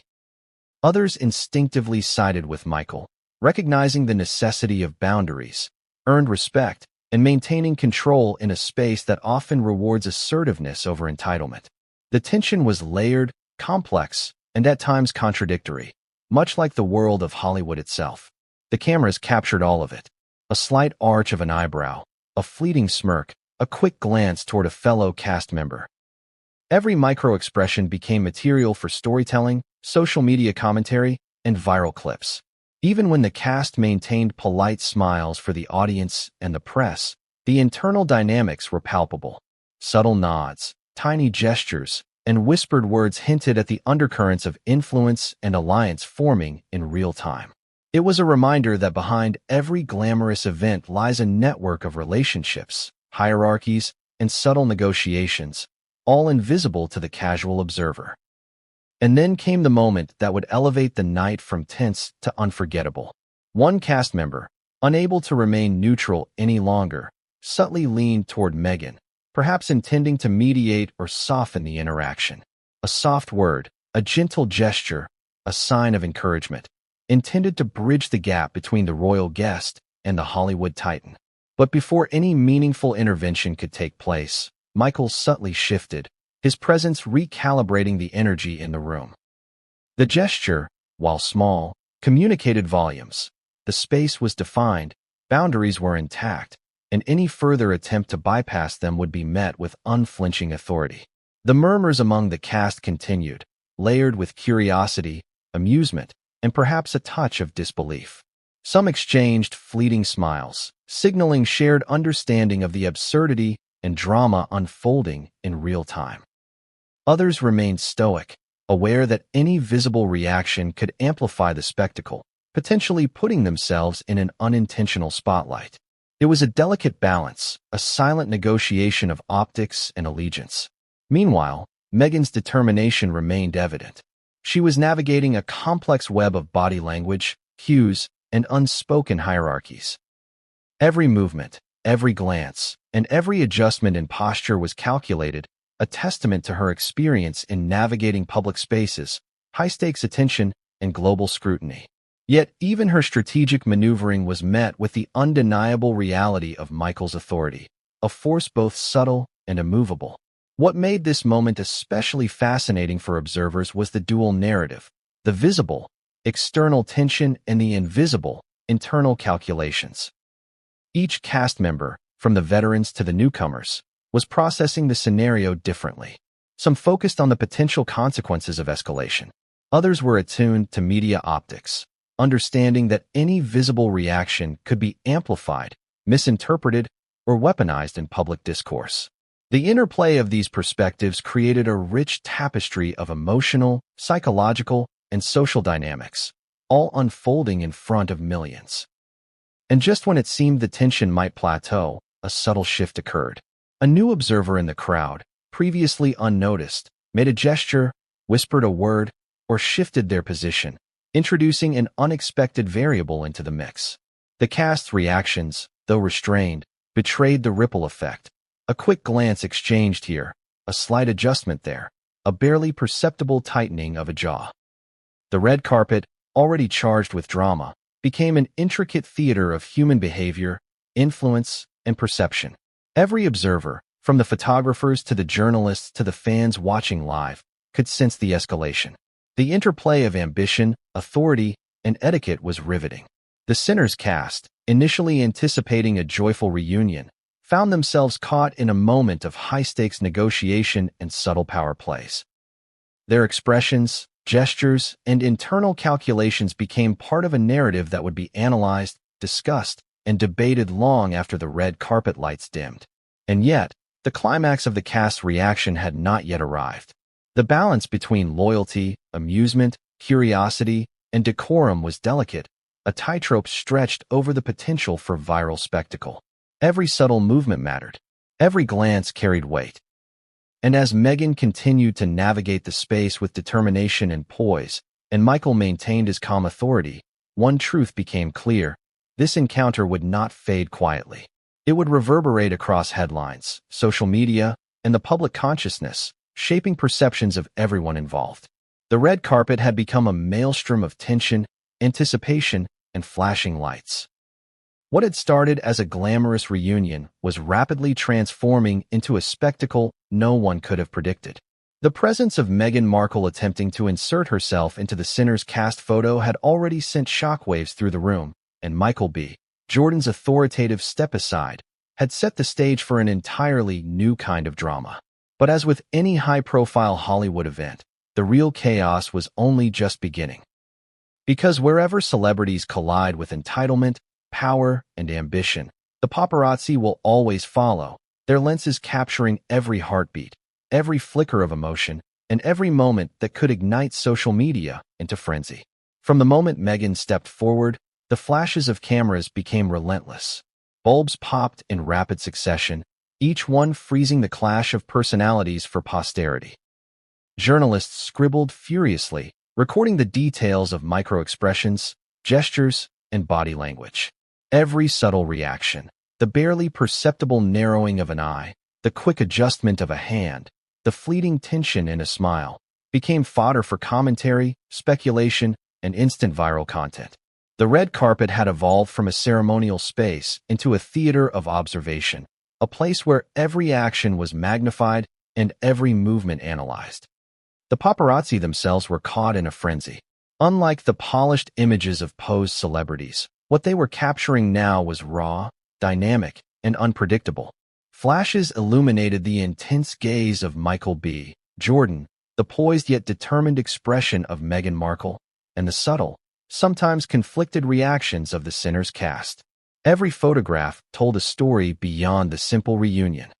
Others instinctively sided with Michael, recognizing the necessity of boundaries, earned respect, and maintaining control in a space that often rewards assertiveness over entitlement. The tension was layered, complex, and at times contradictory, much like the world of Hollywood itself. The cameras captured all of it. A slight arch of an eyebrow, a fleeting smirk, a quick glance toward a fellow cast member. Every micro-expression became material for storytelling, social media commentary, and viral clips. Even when the cast maintained polite smiles for the audience and the press, the internal dynamics were palpable. Subtle nods, tiny gestures, and whispered words hinted at the undercurrents of influence and alliance forming in real time. It was a reminder that behind every glamorous event lies a network of relationships, hierarchies, and subtle negotiations, all invisible to the casual observer. And then came the moment that would elevate the night from tense to unforgettable. One cast member, unable to remain neutral any longer, subtly leaned toward Meghan, perhaps intending to mediate or soften the interaction. A soft word, a gentle gesture, a sign of encouragement, intended to bridge the gap between the royal guest and the Hollywood titan. But before any meaningful intervention could take place, Michael subtly shifted, his presence recalibrating the energy in the room. The gesture, while small, communicated volumes. The space was defined, boundaries were intact, and any further attempt to bypass them would be met with unflinching authority. The murmurs among the cast continued, layered with curiosity, amusement, and perhaps a touch of disbelief. Some exchanged fleeting smiles, signaling shared understanding of the absurdity and drama unfolding in real time. Others remained stoic, aware that any visible reaction could amplify the spectacle, potentially putting themselves in an unintentional spotlight. It was a delicate balance, a silent negotiation of optics and allegiance. Meanwhile, Meghan's determination remained evident. She was navigating a complex web of body language, cues, and unspoken hierarchies. Every movement, every glance, and every adjustment in posture was calculated, a testament to her experience in navigating public spaces, high-stakes attention, and global scrutiny. Yet even her strategic maneuvering was met with the undeniable reality of Michael's authority, a force both subtle and immovable. What made this moment especially fascinating for observers was the dual narrative, the visible, external tension and the invisible, internal calculations. Each cast member, from the veterans to the newcomers, was processing the scenario differently. Some focused on the potential consequences of escalation. Others were attuned to media optics, understanding that any visible reaction could be amplified, misinterpreted, or weaponized in public discourse. The interplay of these perspectives created a rich tapestry of emotional, psychological, and social dynamics, all unfolding in front of millions. And just when it seemed the tension might plateau, a subtle shift occurred. A new observer in the crowd, previously unnoticed, made a gesture, whispered a word, or shifted their position, introducing an unexpected variable into the mix. The cast's reactions, though restrained, betrayed the ripple effect. A quick glance exchanged here, a slight adjustment there, a barely perceptible tightening of a jaw. The red carpet, already charged with drama, became an intricate theater of human behavior, influence, and perception. Every observer, from the photographers to the journalists to the fans watching live, could sense the escalation. The interplay of ambition, authority, and etiquette was riveting. The Sinners cast, initially anticipating a joyful reunion, found themselves caught in a moment of high-stakes negotiation and subtle power plays. Their expressions, gestures, and internal calculations became part of a narrative that would be analyzed, discussed, and debated long after the red carpet lights dimmed. And yet, the climax of the cast's reaction had not yet arrived. The balance between loyalty, amusement, curiosity, and decorum was delicate, a tightrope stretched over the potential for viral spectacle. Every subtle movement mattered. Every glance carried weight. And as Meghan continued to navigate the space with determination and poise, and Michael maintained his calm authority, one truth became clear: this encounter would not fade quietly. It would reverberate across headlines, social media, and the public consciousness, shaping perceptions of everyone involved. The red carpet had become a maelstrom of tension, anticipation, and flashing lights. What had started as a glamorous reunion was rapidly transforming into a spectacle no one could have predicted. The presence of Meghan Markle attempting to insert herself into the Sinners cast photo had already sent shockwaves through the room, and Michael B. Jordan's authoritative step aside had set the stage for an entirely new kind of drama. But as with any high-profile Hollywood event, the real chaos was only just beginning. Because wherever celebrities collide with entitlement, power, and ambition, the paparazzi will always follow, their lenses capturing every heartbeat, every flicker of emotion, and every moment that could ignite social media into frenzy. From the moment Meghan stepped forward, the flashes of cameras became relentless. Bulbs popped in rapid succession, each one freezing the clash of personalities for posterity. Journalists scribbled furiously, recording the details of micro-expressions, gestures, and body language. Every subtle reaction, the barely perceptible narrowing of an eye, the quick adjustment of a hand, the fleeting tension in a smile, became fodder for commentary, speculation, and instant viral content. The red carpet had evolved from a ceremonial space into a theater of observation, a place where every action was magnified and every movement analyzed. The paparazzi themselves were caught in a frenzy. Unlike the polished images of posed celebrities, what they were capturing now was raw, dynamic, and unpredictable. Flashes illuminated the intense gaze of Michael B. Jordan, the poised yet determined expression of Meghan Markle, and the subtle, sometimes conflicted reactions of the Sinners cast. Every photograph told a story beyond the simple reunion.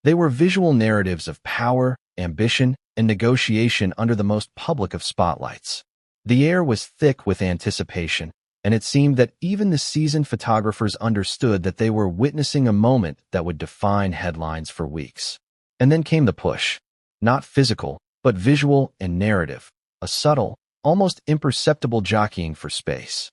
They were visual narratives of power, ambition, and negotiation under the most public of spotlights. The air was thick with anticipation, and it seemed that even the seasoned photographers understood that they were witnessing a moment that would define headlines for weeks. And then came the push. Not physical, but visual and narrative, a subtle, almost imperceptible jockeying for space.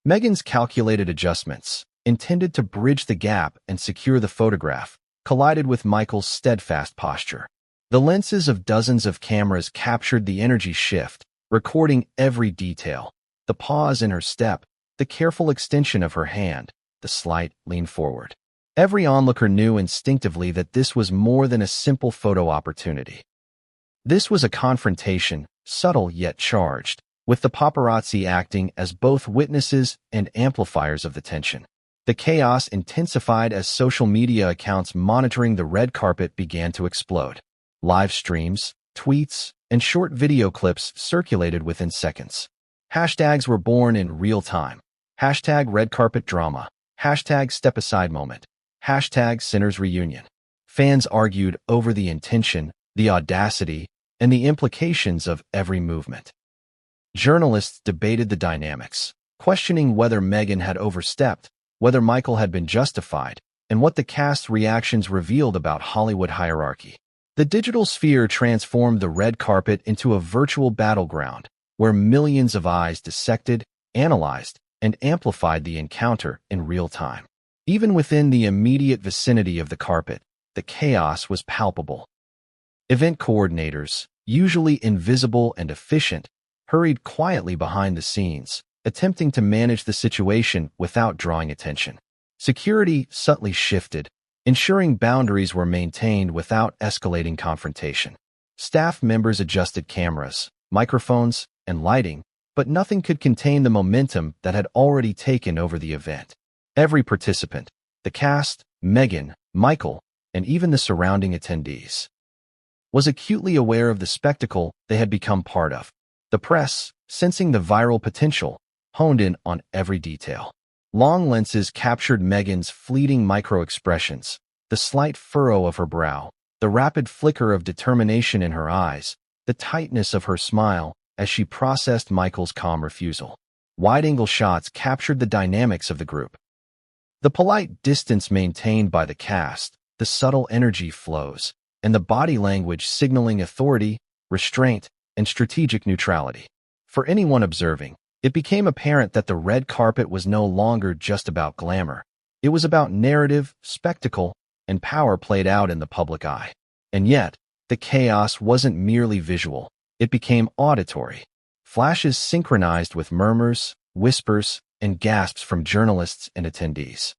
Meghan's calculated adjustments, intended to bridge the gap and secure the photograph, collided with Michael's steadfast posture. The lenses of dozens of cameras captured the energy shift, recording every detail: the pause in her step, the careful extension of her hand, the slight lean forward. Every onlooker knew instinctively that this was more than a simple photo opportunity. This was a confrontation, subtle yet charged, with the paparazzi acting as both witnesses and amplifiers of the tension. The chaos intensified as social media accounts monitoring the red carpet began to explode. Live streams, tweets, and short video clips circulated within seconds. Hashtags were born in real time. Hashtag red carpet drama. Hashtag step aside moment. Hashtag Sinners reunion. Fans argued over the intention, the audacity, and the implications of every movement. Journalists debated the dynamics, questioning whether Meghan had overstepped, whether Michael had been justified, and what the cast's reactions revealed about Hollywood hierarchy. The digital sphere transformed the red carpet into a virtual battleground, where millions of eyes dissected, analyzed, and amplified the encounter in real time. Even within the immediate vicinity of the carpet, the chaos was palpable. Event coordinators, usually invisible and efficient, hurried quietly behind the scenes, attempting to manage the situation without drawing attention. Security subtly shifted, ensuring boundaries were maintained without escalating confrontation. Staff members adjusted cameras, microphones, and lighting, but nothing could contain the momentum that had already taken over the event. Every participant, the cast, Meghan, Michael, and even the surrounding attendees, was acutely aware of the spectacle they had become part of. The press, sensing the viral potential, honed in on every detail. Long lenses captured Meghan's fleeting micro-expressions, the slight furrow of her brow, the rapid flicker of determination in her eyes, the tightness of her smile as she processed Michael's calm refusal. Wide-angle shots captured the dynamics of the group. The polite distance maintained by the cast, the subtle energy flows, and the body language signaling authority, restraint, and strategic neutrality. For anyone observing, it became apparent that the red carpet was no longer just about glamour. It was about narrative, spectacle, and power played out in the public eye. And yet, the chaos wasn't merely visual. It became auditory. Flashes synchronized with murmurs, whispers, and gasps from journalists and attendees.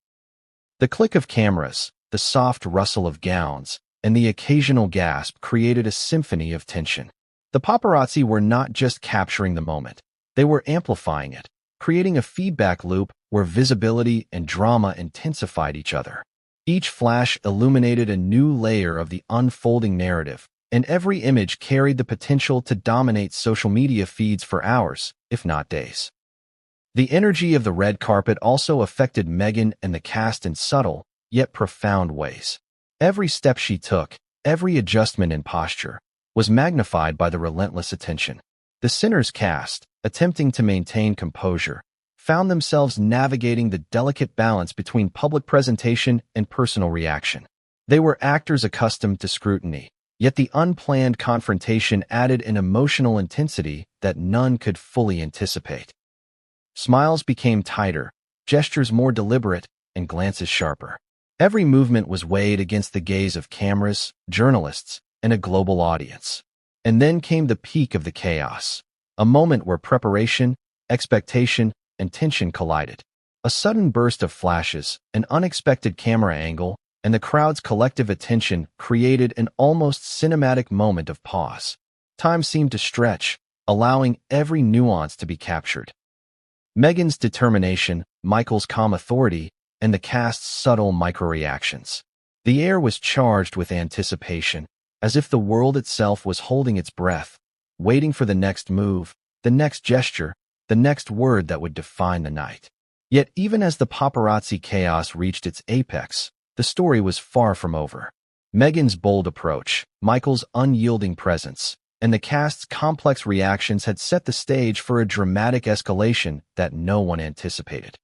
The click of cameras, the soft rustle of gowns, and the occasional gasp created a symphony of tension. The paparazzi were not just capturing the moment. They were amplifying it, creating a feedback loop where visibility and drama intensified each other. Each flash illuminated a new layer of the unfolding narrative, and every image carried the potential to dominate social media feeds for hours, if not days. The energy of the red carpet also affected Meghan and the cast in subtle, yet profound ways. Every step she took, every adjustment in posture, was magnified by the relentless attention. The Sinners cast, attempting to maintain composure, found themselves navigating the delicate balance between public presentation and personal reaction. They were actors accustomed to scrutiny, yet the unplanned confrontation added an emotional intensity that none could fully anticipate. Smiles became tighter, gestures more deliberate, and glances sharper. Every movement was weighed against the gaze of cameras, journalists, and a global audience. And then came the peak of the chaos, a moment where preparation, expectation, and tension collided. A sudden burst of flashes, an unexpected camera angle, and the crowd's collective attention created an almost cinematic moment of pause. Time seemed to stretch, allowing every nuance to be captured. Meghan's determination, Michael's calm authority, and the cast's subtle micro-reactions. The air was charged with anticipation, as if the world itself was holding its breath, waiting for the next move, the next gesture, the next word that would define the night. Yet even as the paparazzi chaos reached its apex, the story was far from over. Meghan's bold approach, Michael's unyielding presence, and the cast's complex reactions had set the stage for a dramatic escalation that no one anticipated.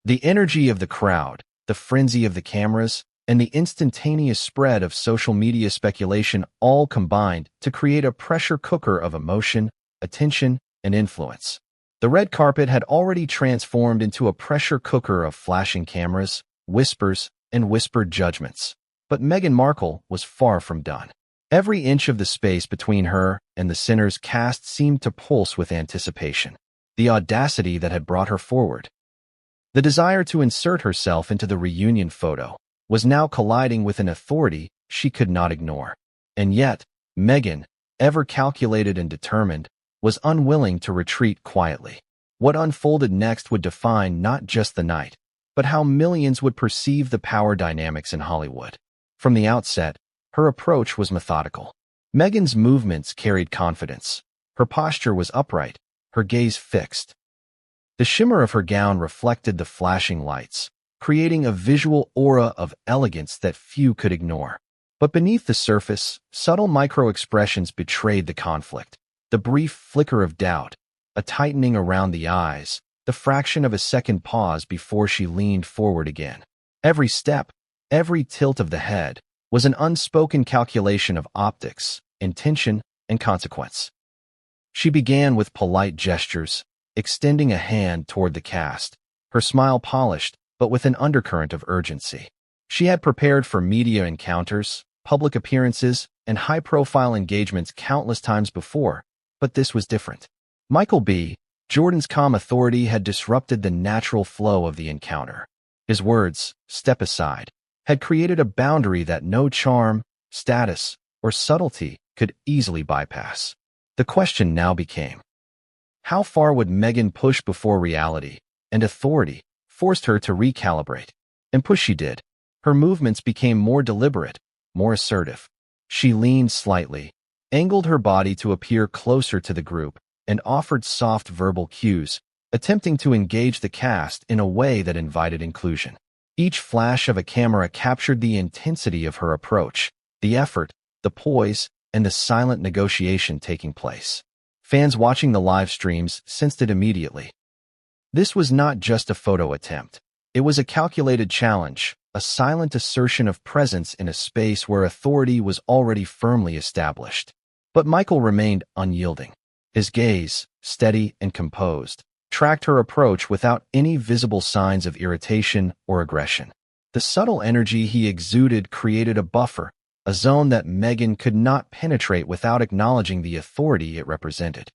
The energy of the crowd, the frenzy of the cameras, and the instantaneous spread of social media speculation all combined to create a pressure cooker of emotion, attention, and influence. The red carpet had already transformed into a pressure cooker of flashing cameras, whispers, and whispered judgments. But Meghan Markle was far from done. Every inch of the space between her and the Sinners cast seemed to pulse with anticipation, the audacity that had brought her forward. The desire to insert herself into the reunion photo was now colliding with an authority she could not ignore. And yet, Meghan, ever calculated and determined, was unwilling to retreat quietly. What unfolded next would define not just the night, but how millions would perceive the power dynamics in Hollywood. From the outset, her approach was methodical. Meghan's movements carried confidence. Her posture was upright, her gaze fixed. The shimmer of her gown reflected the flashing lights, creating a visual aura of elegance that few could ignore. But beneath the surface, subtle micro-expressions betrayed the conflict. The brief flicker of doubt, a tightening around the eyes, the fraction of a second pause before she leaned forward again. Every step, every tilt of the head, was an unspoken calculation of optics, intention, and consequence. She began with polite gestures, extending a hand toward the cast, her smile polished, but with an undercurrent of urgency. She had prepared for media encounters, public appearances, and high-profile engagements countless times before, but this was different. Michael B. Jordan's calm authority had disrupted the natural flow of the encounter. His words, "Step aside," had created a boundary that no charm, status, or subtlety could easily bypass. The question now became, how far would Meghan push before reality and authority forced her to recalibrate? And push she did. Her movements became more deliberate, more assertive. She leaned slightly, angled her body to appear closer to the group, and offered soft verbal cues, attempting to engage the cast in a way that invited inclusion. Each flash of a camera captured the intensity of her approach, the effort, the poise, and the silent negotiation taking place. Fans watching the live streams sensed it immediately. This was not just a photo attempt. It was a calculated challenge, a silent assertion of presence in a space where authority was already firmly established. But Michael remained unyielding. His gaze, steady and composed, tracked her approach without any visible signs of irritation or aggression. The subtle energy he exuded created a buffer, a zone that Meghan could not penetrate without acknowledging the authority it represented.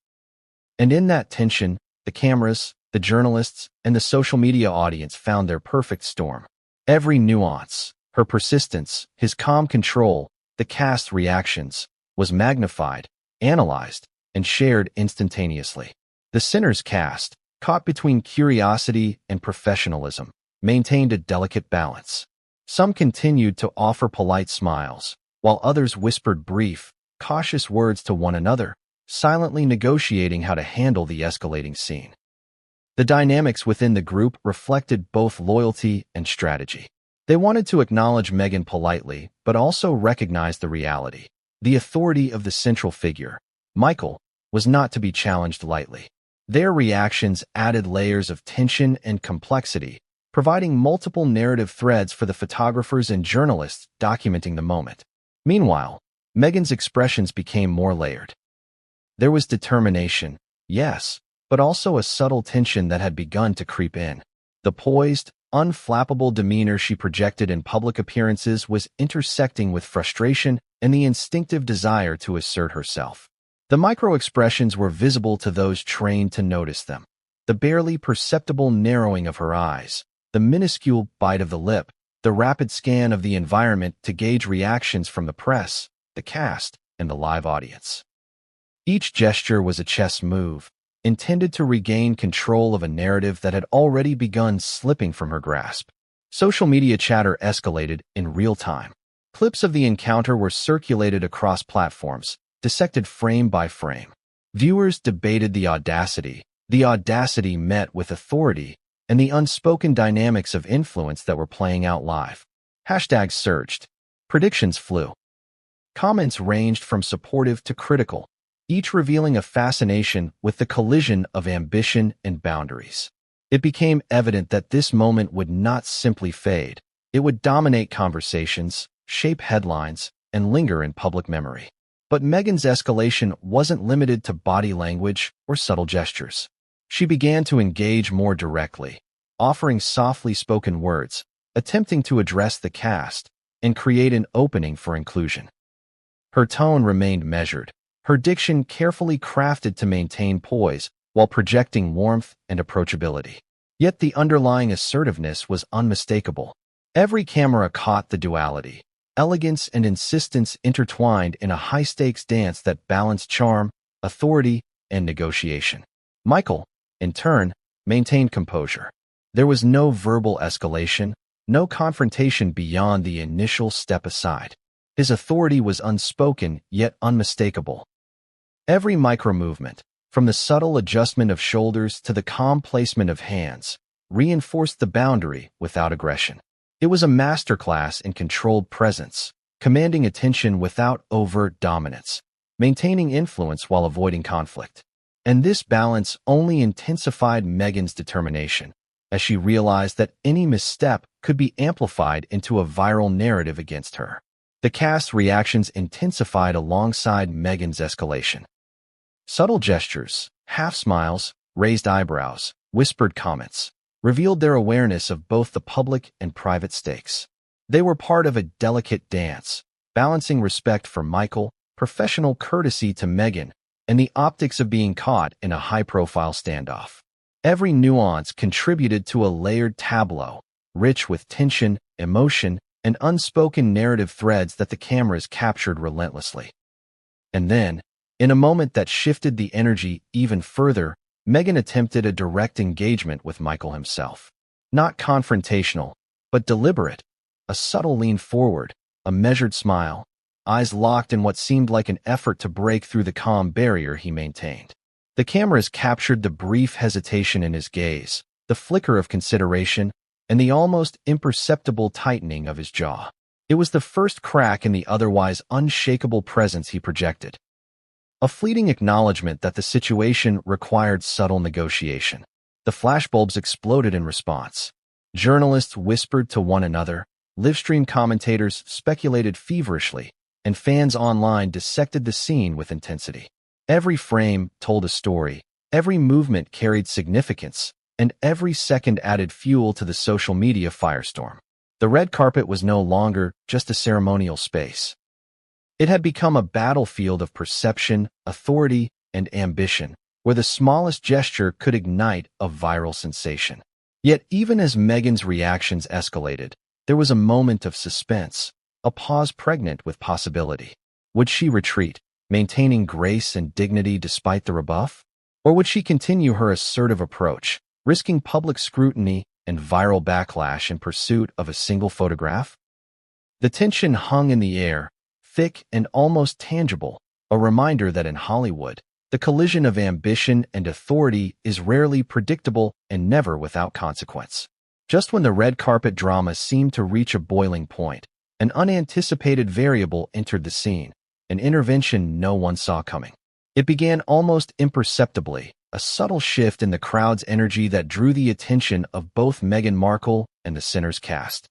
And in that tension, the cameras, the journalists, and the social media audience found their perfect storm. Every nuance, her persistence, his calm control, the cast's reactions, was magnified, analyzed, and shared instantaneously. The Sinners cast, caught between curiosity and professionalism, maintained a delicate balance. Some continued to offer polite smiles, while others whispered brief, cautious words to one another, silently negotiating how to handle the escalating scene. The dynamics within the group reflected both loyalty and strategy. They wanted to acknowledge Meghan politely, but also recognize the reality. The authority of the central figure, Michael, was not to be challenged lightly. Their reactions added layers of tension and complexity, providing multiple narrative threads for the photographers and journalists documenting the moment. Meanwhile, Meghan's expressions became more layered. There was determination, yes, but also a subtle tension that had begun to creep in. The poised, unflappable demeanor she projected in public appearances was intersecting with frustration and the instinctive desire to assert herself. The micro-expressions were visible to those trained to notice them. The barely perceptible narrowing of her eyes, the minuscule bite of the lip, the rapid scan of the environment to gauge reactions from the press, the cast, and the live audience. Each gesture was a chess move, intended to regain control of a narrative that had already begun slipping from her grasp. Social media chatter escalated in real time. Clips of the encounter were circulated across platforms, dissected frame by frame. Viewers debated the audacity met with authority, and the unspoken dynamics of influence that were playing out live. Hashtags surged. Predictions flew. Comments ranged from supportive to critical, each revealing a fascination with the collision of ambition and boundaries. It became evident that this moment would not simply fade. It would dominate conversations, shape headlines, and linger in public memory. But Meghan's escalation wasn't limited to body language or subtle gestures. She began to engage more directly, offering softly spoken words, attempting to address the cast, and create an opening for inclusion. Her tone remained measured, her diction carefully crafted to maintain poise while projecting warmth and approachability. Yet the underlying assertiveness was unmistakable. Every camera caught the duality, elegance and insistence intertwined in a high-stakes dance that balanced charm, authority, and negotiation. Michael, in turn, maintained composure. There was no verbal escalation, no confrontation beyond the initial step aside. His authority was unspoken yet unmistakable. Every micro-movement, from the subtle adjustment of shoulders to the calm placement of hands, reinforced the boundary without aggression. It was a masterclass in controlled presence, commanding attention without overt dominance, maintaining influence while avoiding conflict. And this balance only intensified Meghan's determination, as she realized that any misstep could be amplified into a viral narrative against her. The cast's reactions intensified alongside Meghan's escalation. Subtle gestures, half smiles, raised eyebrows, whispered comments, revealed their awareness of both the public and private stakes. They were part of a delicate dance, balancing respect for Michael, professional courtesy to Meghan, and the optics of being caught in a high-profile standoff. Every nuance contributed to a layered tableau, rich with tension, emotion, and unspoken narrative threads that the cameras captured relentlessly. And then, in a moment that shifted the energy even further, Meghan attempted a direct engagement with Michael himself. Not confrontational, but deliberate, a subtle lean forward, a measured smile, eyes locked in what seemed like an effort to break through the calm barrier he maintained. The cameras captured the brief hesitation in his gaze, the flicker of consideration, and the almost imperceptible tightening of his jaw. It was the first crack in the otherwise unshakable presence he projected. A fleeting acknowledgement that the situation required subtle negotiation. The flashbulbs exploded in response. Journalists whispered to one another, livestream commentators speculated feverishly, and fans online dissected the scene with intensity. Every frame told a story, every movement carried significance, and every second added fuel to the social media firestorm. The red carpet was no longer just a ceremonial space. It had become a battlefield of perception, authority, and ambition, where the smallest gesture could ignite a viral sensation. Yet even as Meghan's reactions escalated, there was a moment of suspense, a pause pregnant with possibility. Would she retreat, maintaining grace and dignity despite the rebuff? Or would she continue her assertive approach, risking public scrutiny and viral backlash in pursuit of a single photograph? The tension hung in the air, thick and almost tangible, a reminder that in Hollywood, the collision of ambition and authority is rarely predictable and never without consequence. Just when the red carpet drama seemed to reach a boiling point, an unanticipated variable entered the scene, an intervention no one saw coming. It began almost imperceptibly, a subtle shift in the crowd's energy that drew the attention of both Meghan Markle and the Sinners cast.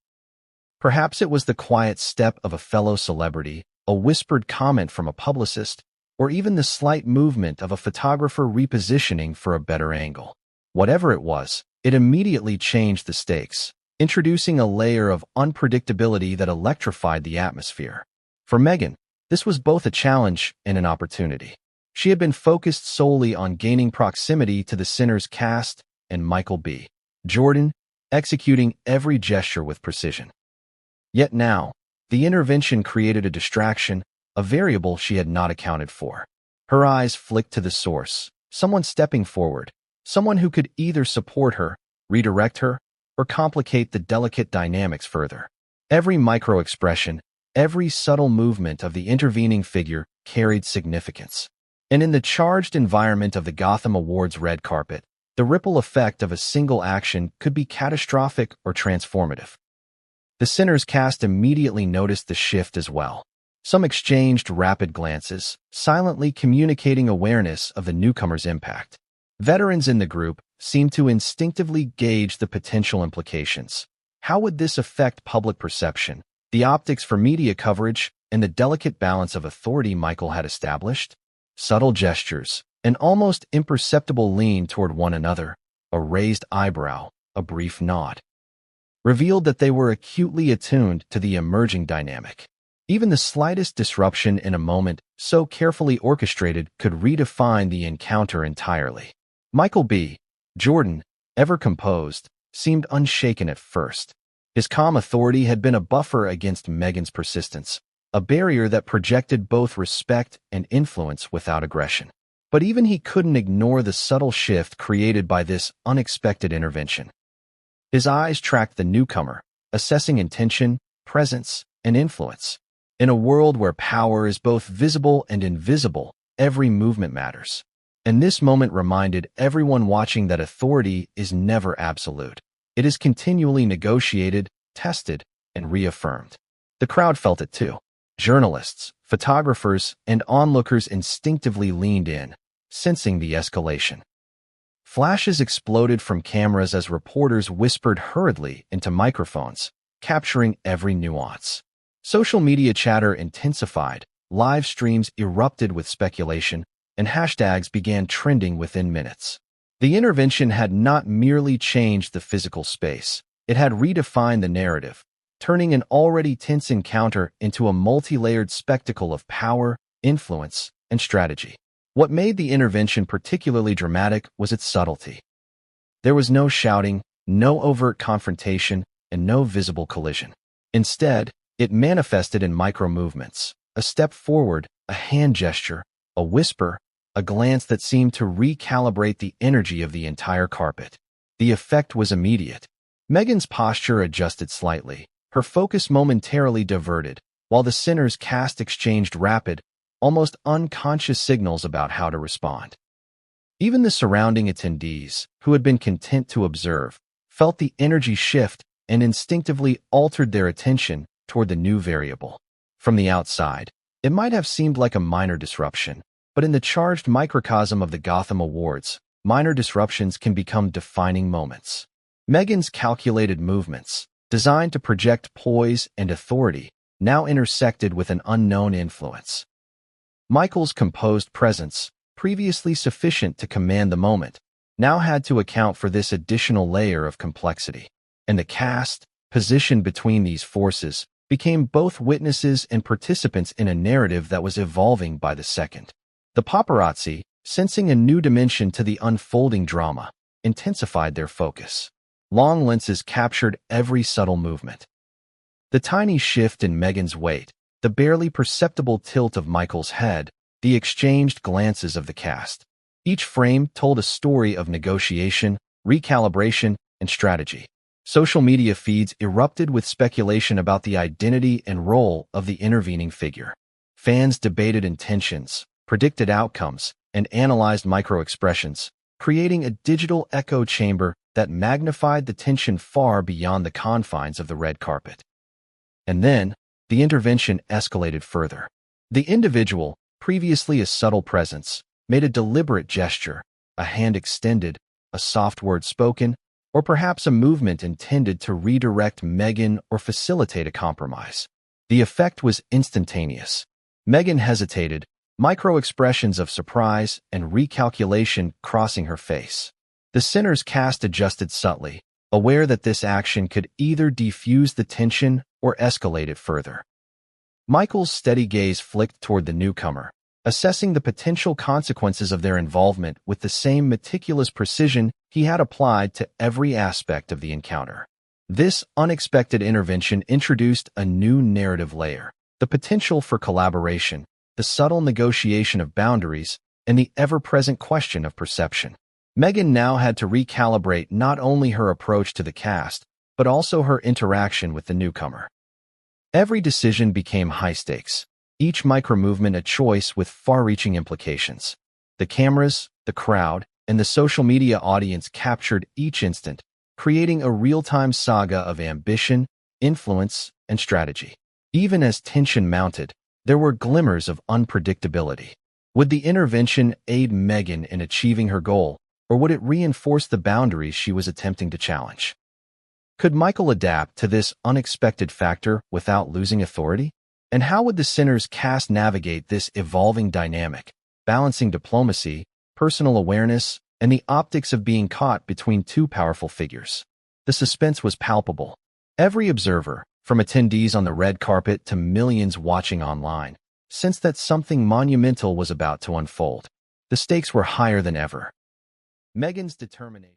Perhaps it was the quiet step of a fellow celebrity, a whispered comment from a publicist, or even the slight movement of a photographer repositioning for a better angle. Whatever it was, it immediately changed the stakes, introducing a layer of unpredictability that electrified the atmosphere. For Meghan, this was both a challenge and an opportunity. She had been focused solely on gaining proximity to the Sinners cast and Michael B. Jordan, executing every gesture with precision. Yet now, the intervention created a distraction, a variable she had not accounted for. Her eyes flicked to the source, someone stepping forward, someone who could either support her, redirect her, or complicate the delicate dynamics further. Every micro-expression, every subtle movement of the intervening figure carried significance. And in the charged environment of the Gotham Awards red carpet, the ripple effect of a single action could be catastrophic or transformative. The Sinners cast immediately noticed the shift as well. Some exchanged rapid glances, silently communicating awareness of the newcomer's impact. Veterans in the group seemed to instinctively gauge the potential implications. How would this affect public perception, the optics for media coverage, and the delicate balance of authority Michael had established? Subtle gestures, an almost imperceptible lean toward one another, a raised eyebrow, a brief nod, revealed that they were acutely attuned to the emerging dynamic. Even the slightest disruption in a moment so carefully orchestrated could redefine the encounter entirely. Michael B. Jordan, ever composed, seemed unshaken at first. His calm authority had been a buffer against Meghan's persistence, a barrier that projected both respect and influence without aggression. But even he couldn't ignore the subtle shift created by this unexpected intervention. His eyes tracked the newcomer, assessing intention, presence, and influence. In a world where power is both visible and invisible, every movement matters. And this moment reminded everyone watching that authority is never absolute. It is continually negotiated, tested, and reaffirmed. The crowd felt it too. Journalists, photographers, and onlookers instinctively leaned in, sensing the escalation. Flashes exploded from cameras as reporters whispered hurriedly into microphones, capturing every nuance. Social media chatter intensified, live streams erupted with speculation, and hashtags began trending within minutes. The intervention had not merely changed the physical space, it had redefined the narrative, turning an already tense encounter into a multi-layered spectacle of power, influence, and strategy. What made the intervention particularly dramatic was its subtlety. There was no shouting, no overt confrontation, and no visible collision. Instead, it manifested in micro-movements, a step forward, a hand gesture, a whisper, a glance that seemed to recalibrate the energy of the entire carpet. The effect was immediate. Meghan's posture adjusted slightly, her focus momentarily diverted, while the Sinners cast exchanged rapid, almost unconscious signals about how to respond. Even the surrounding attendees, who had been content to observe, felt the energy shift and instinctively altered their attention toward the new variable. From the outside, it might have seemed like a minor disruption, but in the charged microcosm of the Gotham Awards, minor disruptions can become defining moments. Meghan's calculated movements, designed to project poise and authority, now intersected with an unknown influence. Michael's composed presence, previously sufficient to command the moment, now had to account for this additional layer of complexity. And the cast, positioned between these forces, became both witnesses and participants in a narrative that was evolving by the second. The paparazzi, sensing a new dimension to the unfolding drama, intensified their focus. Long lenses captured every subtle movement. The tiny shift in Meghan's weight, the barely perceptible tilt of Michael's head, the exchanged glances of the cast. Each frame told a story of negotiation, recalibration, and strategy. Social media feeds erupted with speculation about the identity and role of the intervening figure. Fans debated intentions, predicted outcomes, and analyzed micro-expressions, creating a digital echo chamber that magnified the tension far beyond the confines of the red carpet. And then, the intervention escalated further. The individual, previously a subtle presence, made a deliberate gesture, a hand extended, a soft word spoken, or perhaps a movement intended to redirect Meghan or facilitate a compromise. The effect was instantaneous. Meghan hesitated, micro-expressions of surprise and recalculation crossing her face. The Sinners cast adjusted subtly, aware that this action could either defuse the tension or escalate it further. Michael's steady gaze flicked toward the newcomer, assessing the potential consequences of their involvement with the same meticulous precision he had applied to every aspect of the encounter. This unexpected intervention introduced a new narrative layer, the potential for collaboration, the subtle negotiation of boundaries, and the ever-present question of perception. Meghan now had to recalibrate not only her approach to the cast, but also her interaction with the newcomer. Every decision became high stakes, each micro-movement a choice with far-reaching implications. The cameras, the crowd, and the social media audience captured each instant, creating a real-time saga of ambition, influence, and strategy. Even as tension mounted, there were glimmers of unpredictability. Would the intervention aid Meghan in achieving her goal, or would it reinforce the boundaries she was attempting to challenge? Could Michael adapt to this unexpected factor without losing authority? And how would the Sinners cast navigate this evolving dynamic, balancing diplomacy, personal awareness, and the optics of being caught between two powerful figures? The suspense was palpable. Every observer, from attendees on the red carpet to millions watching online, sensed that something monumental was about to unfold. The stakes were higher than ever. Meghan's determination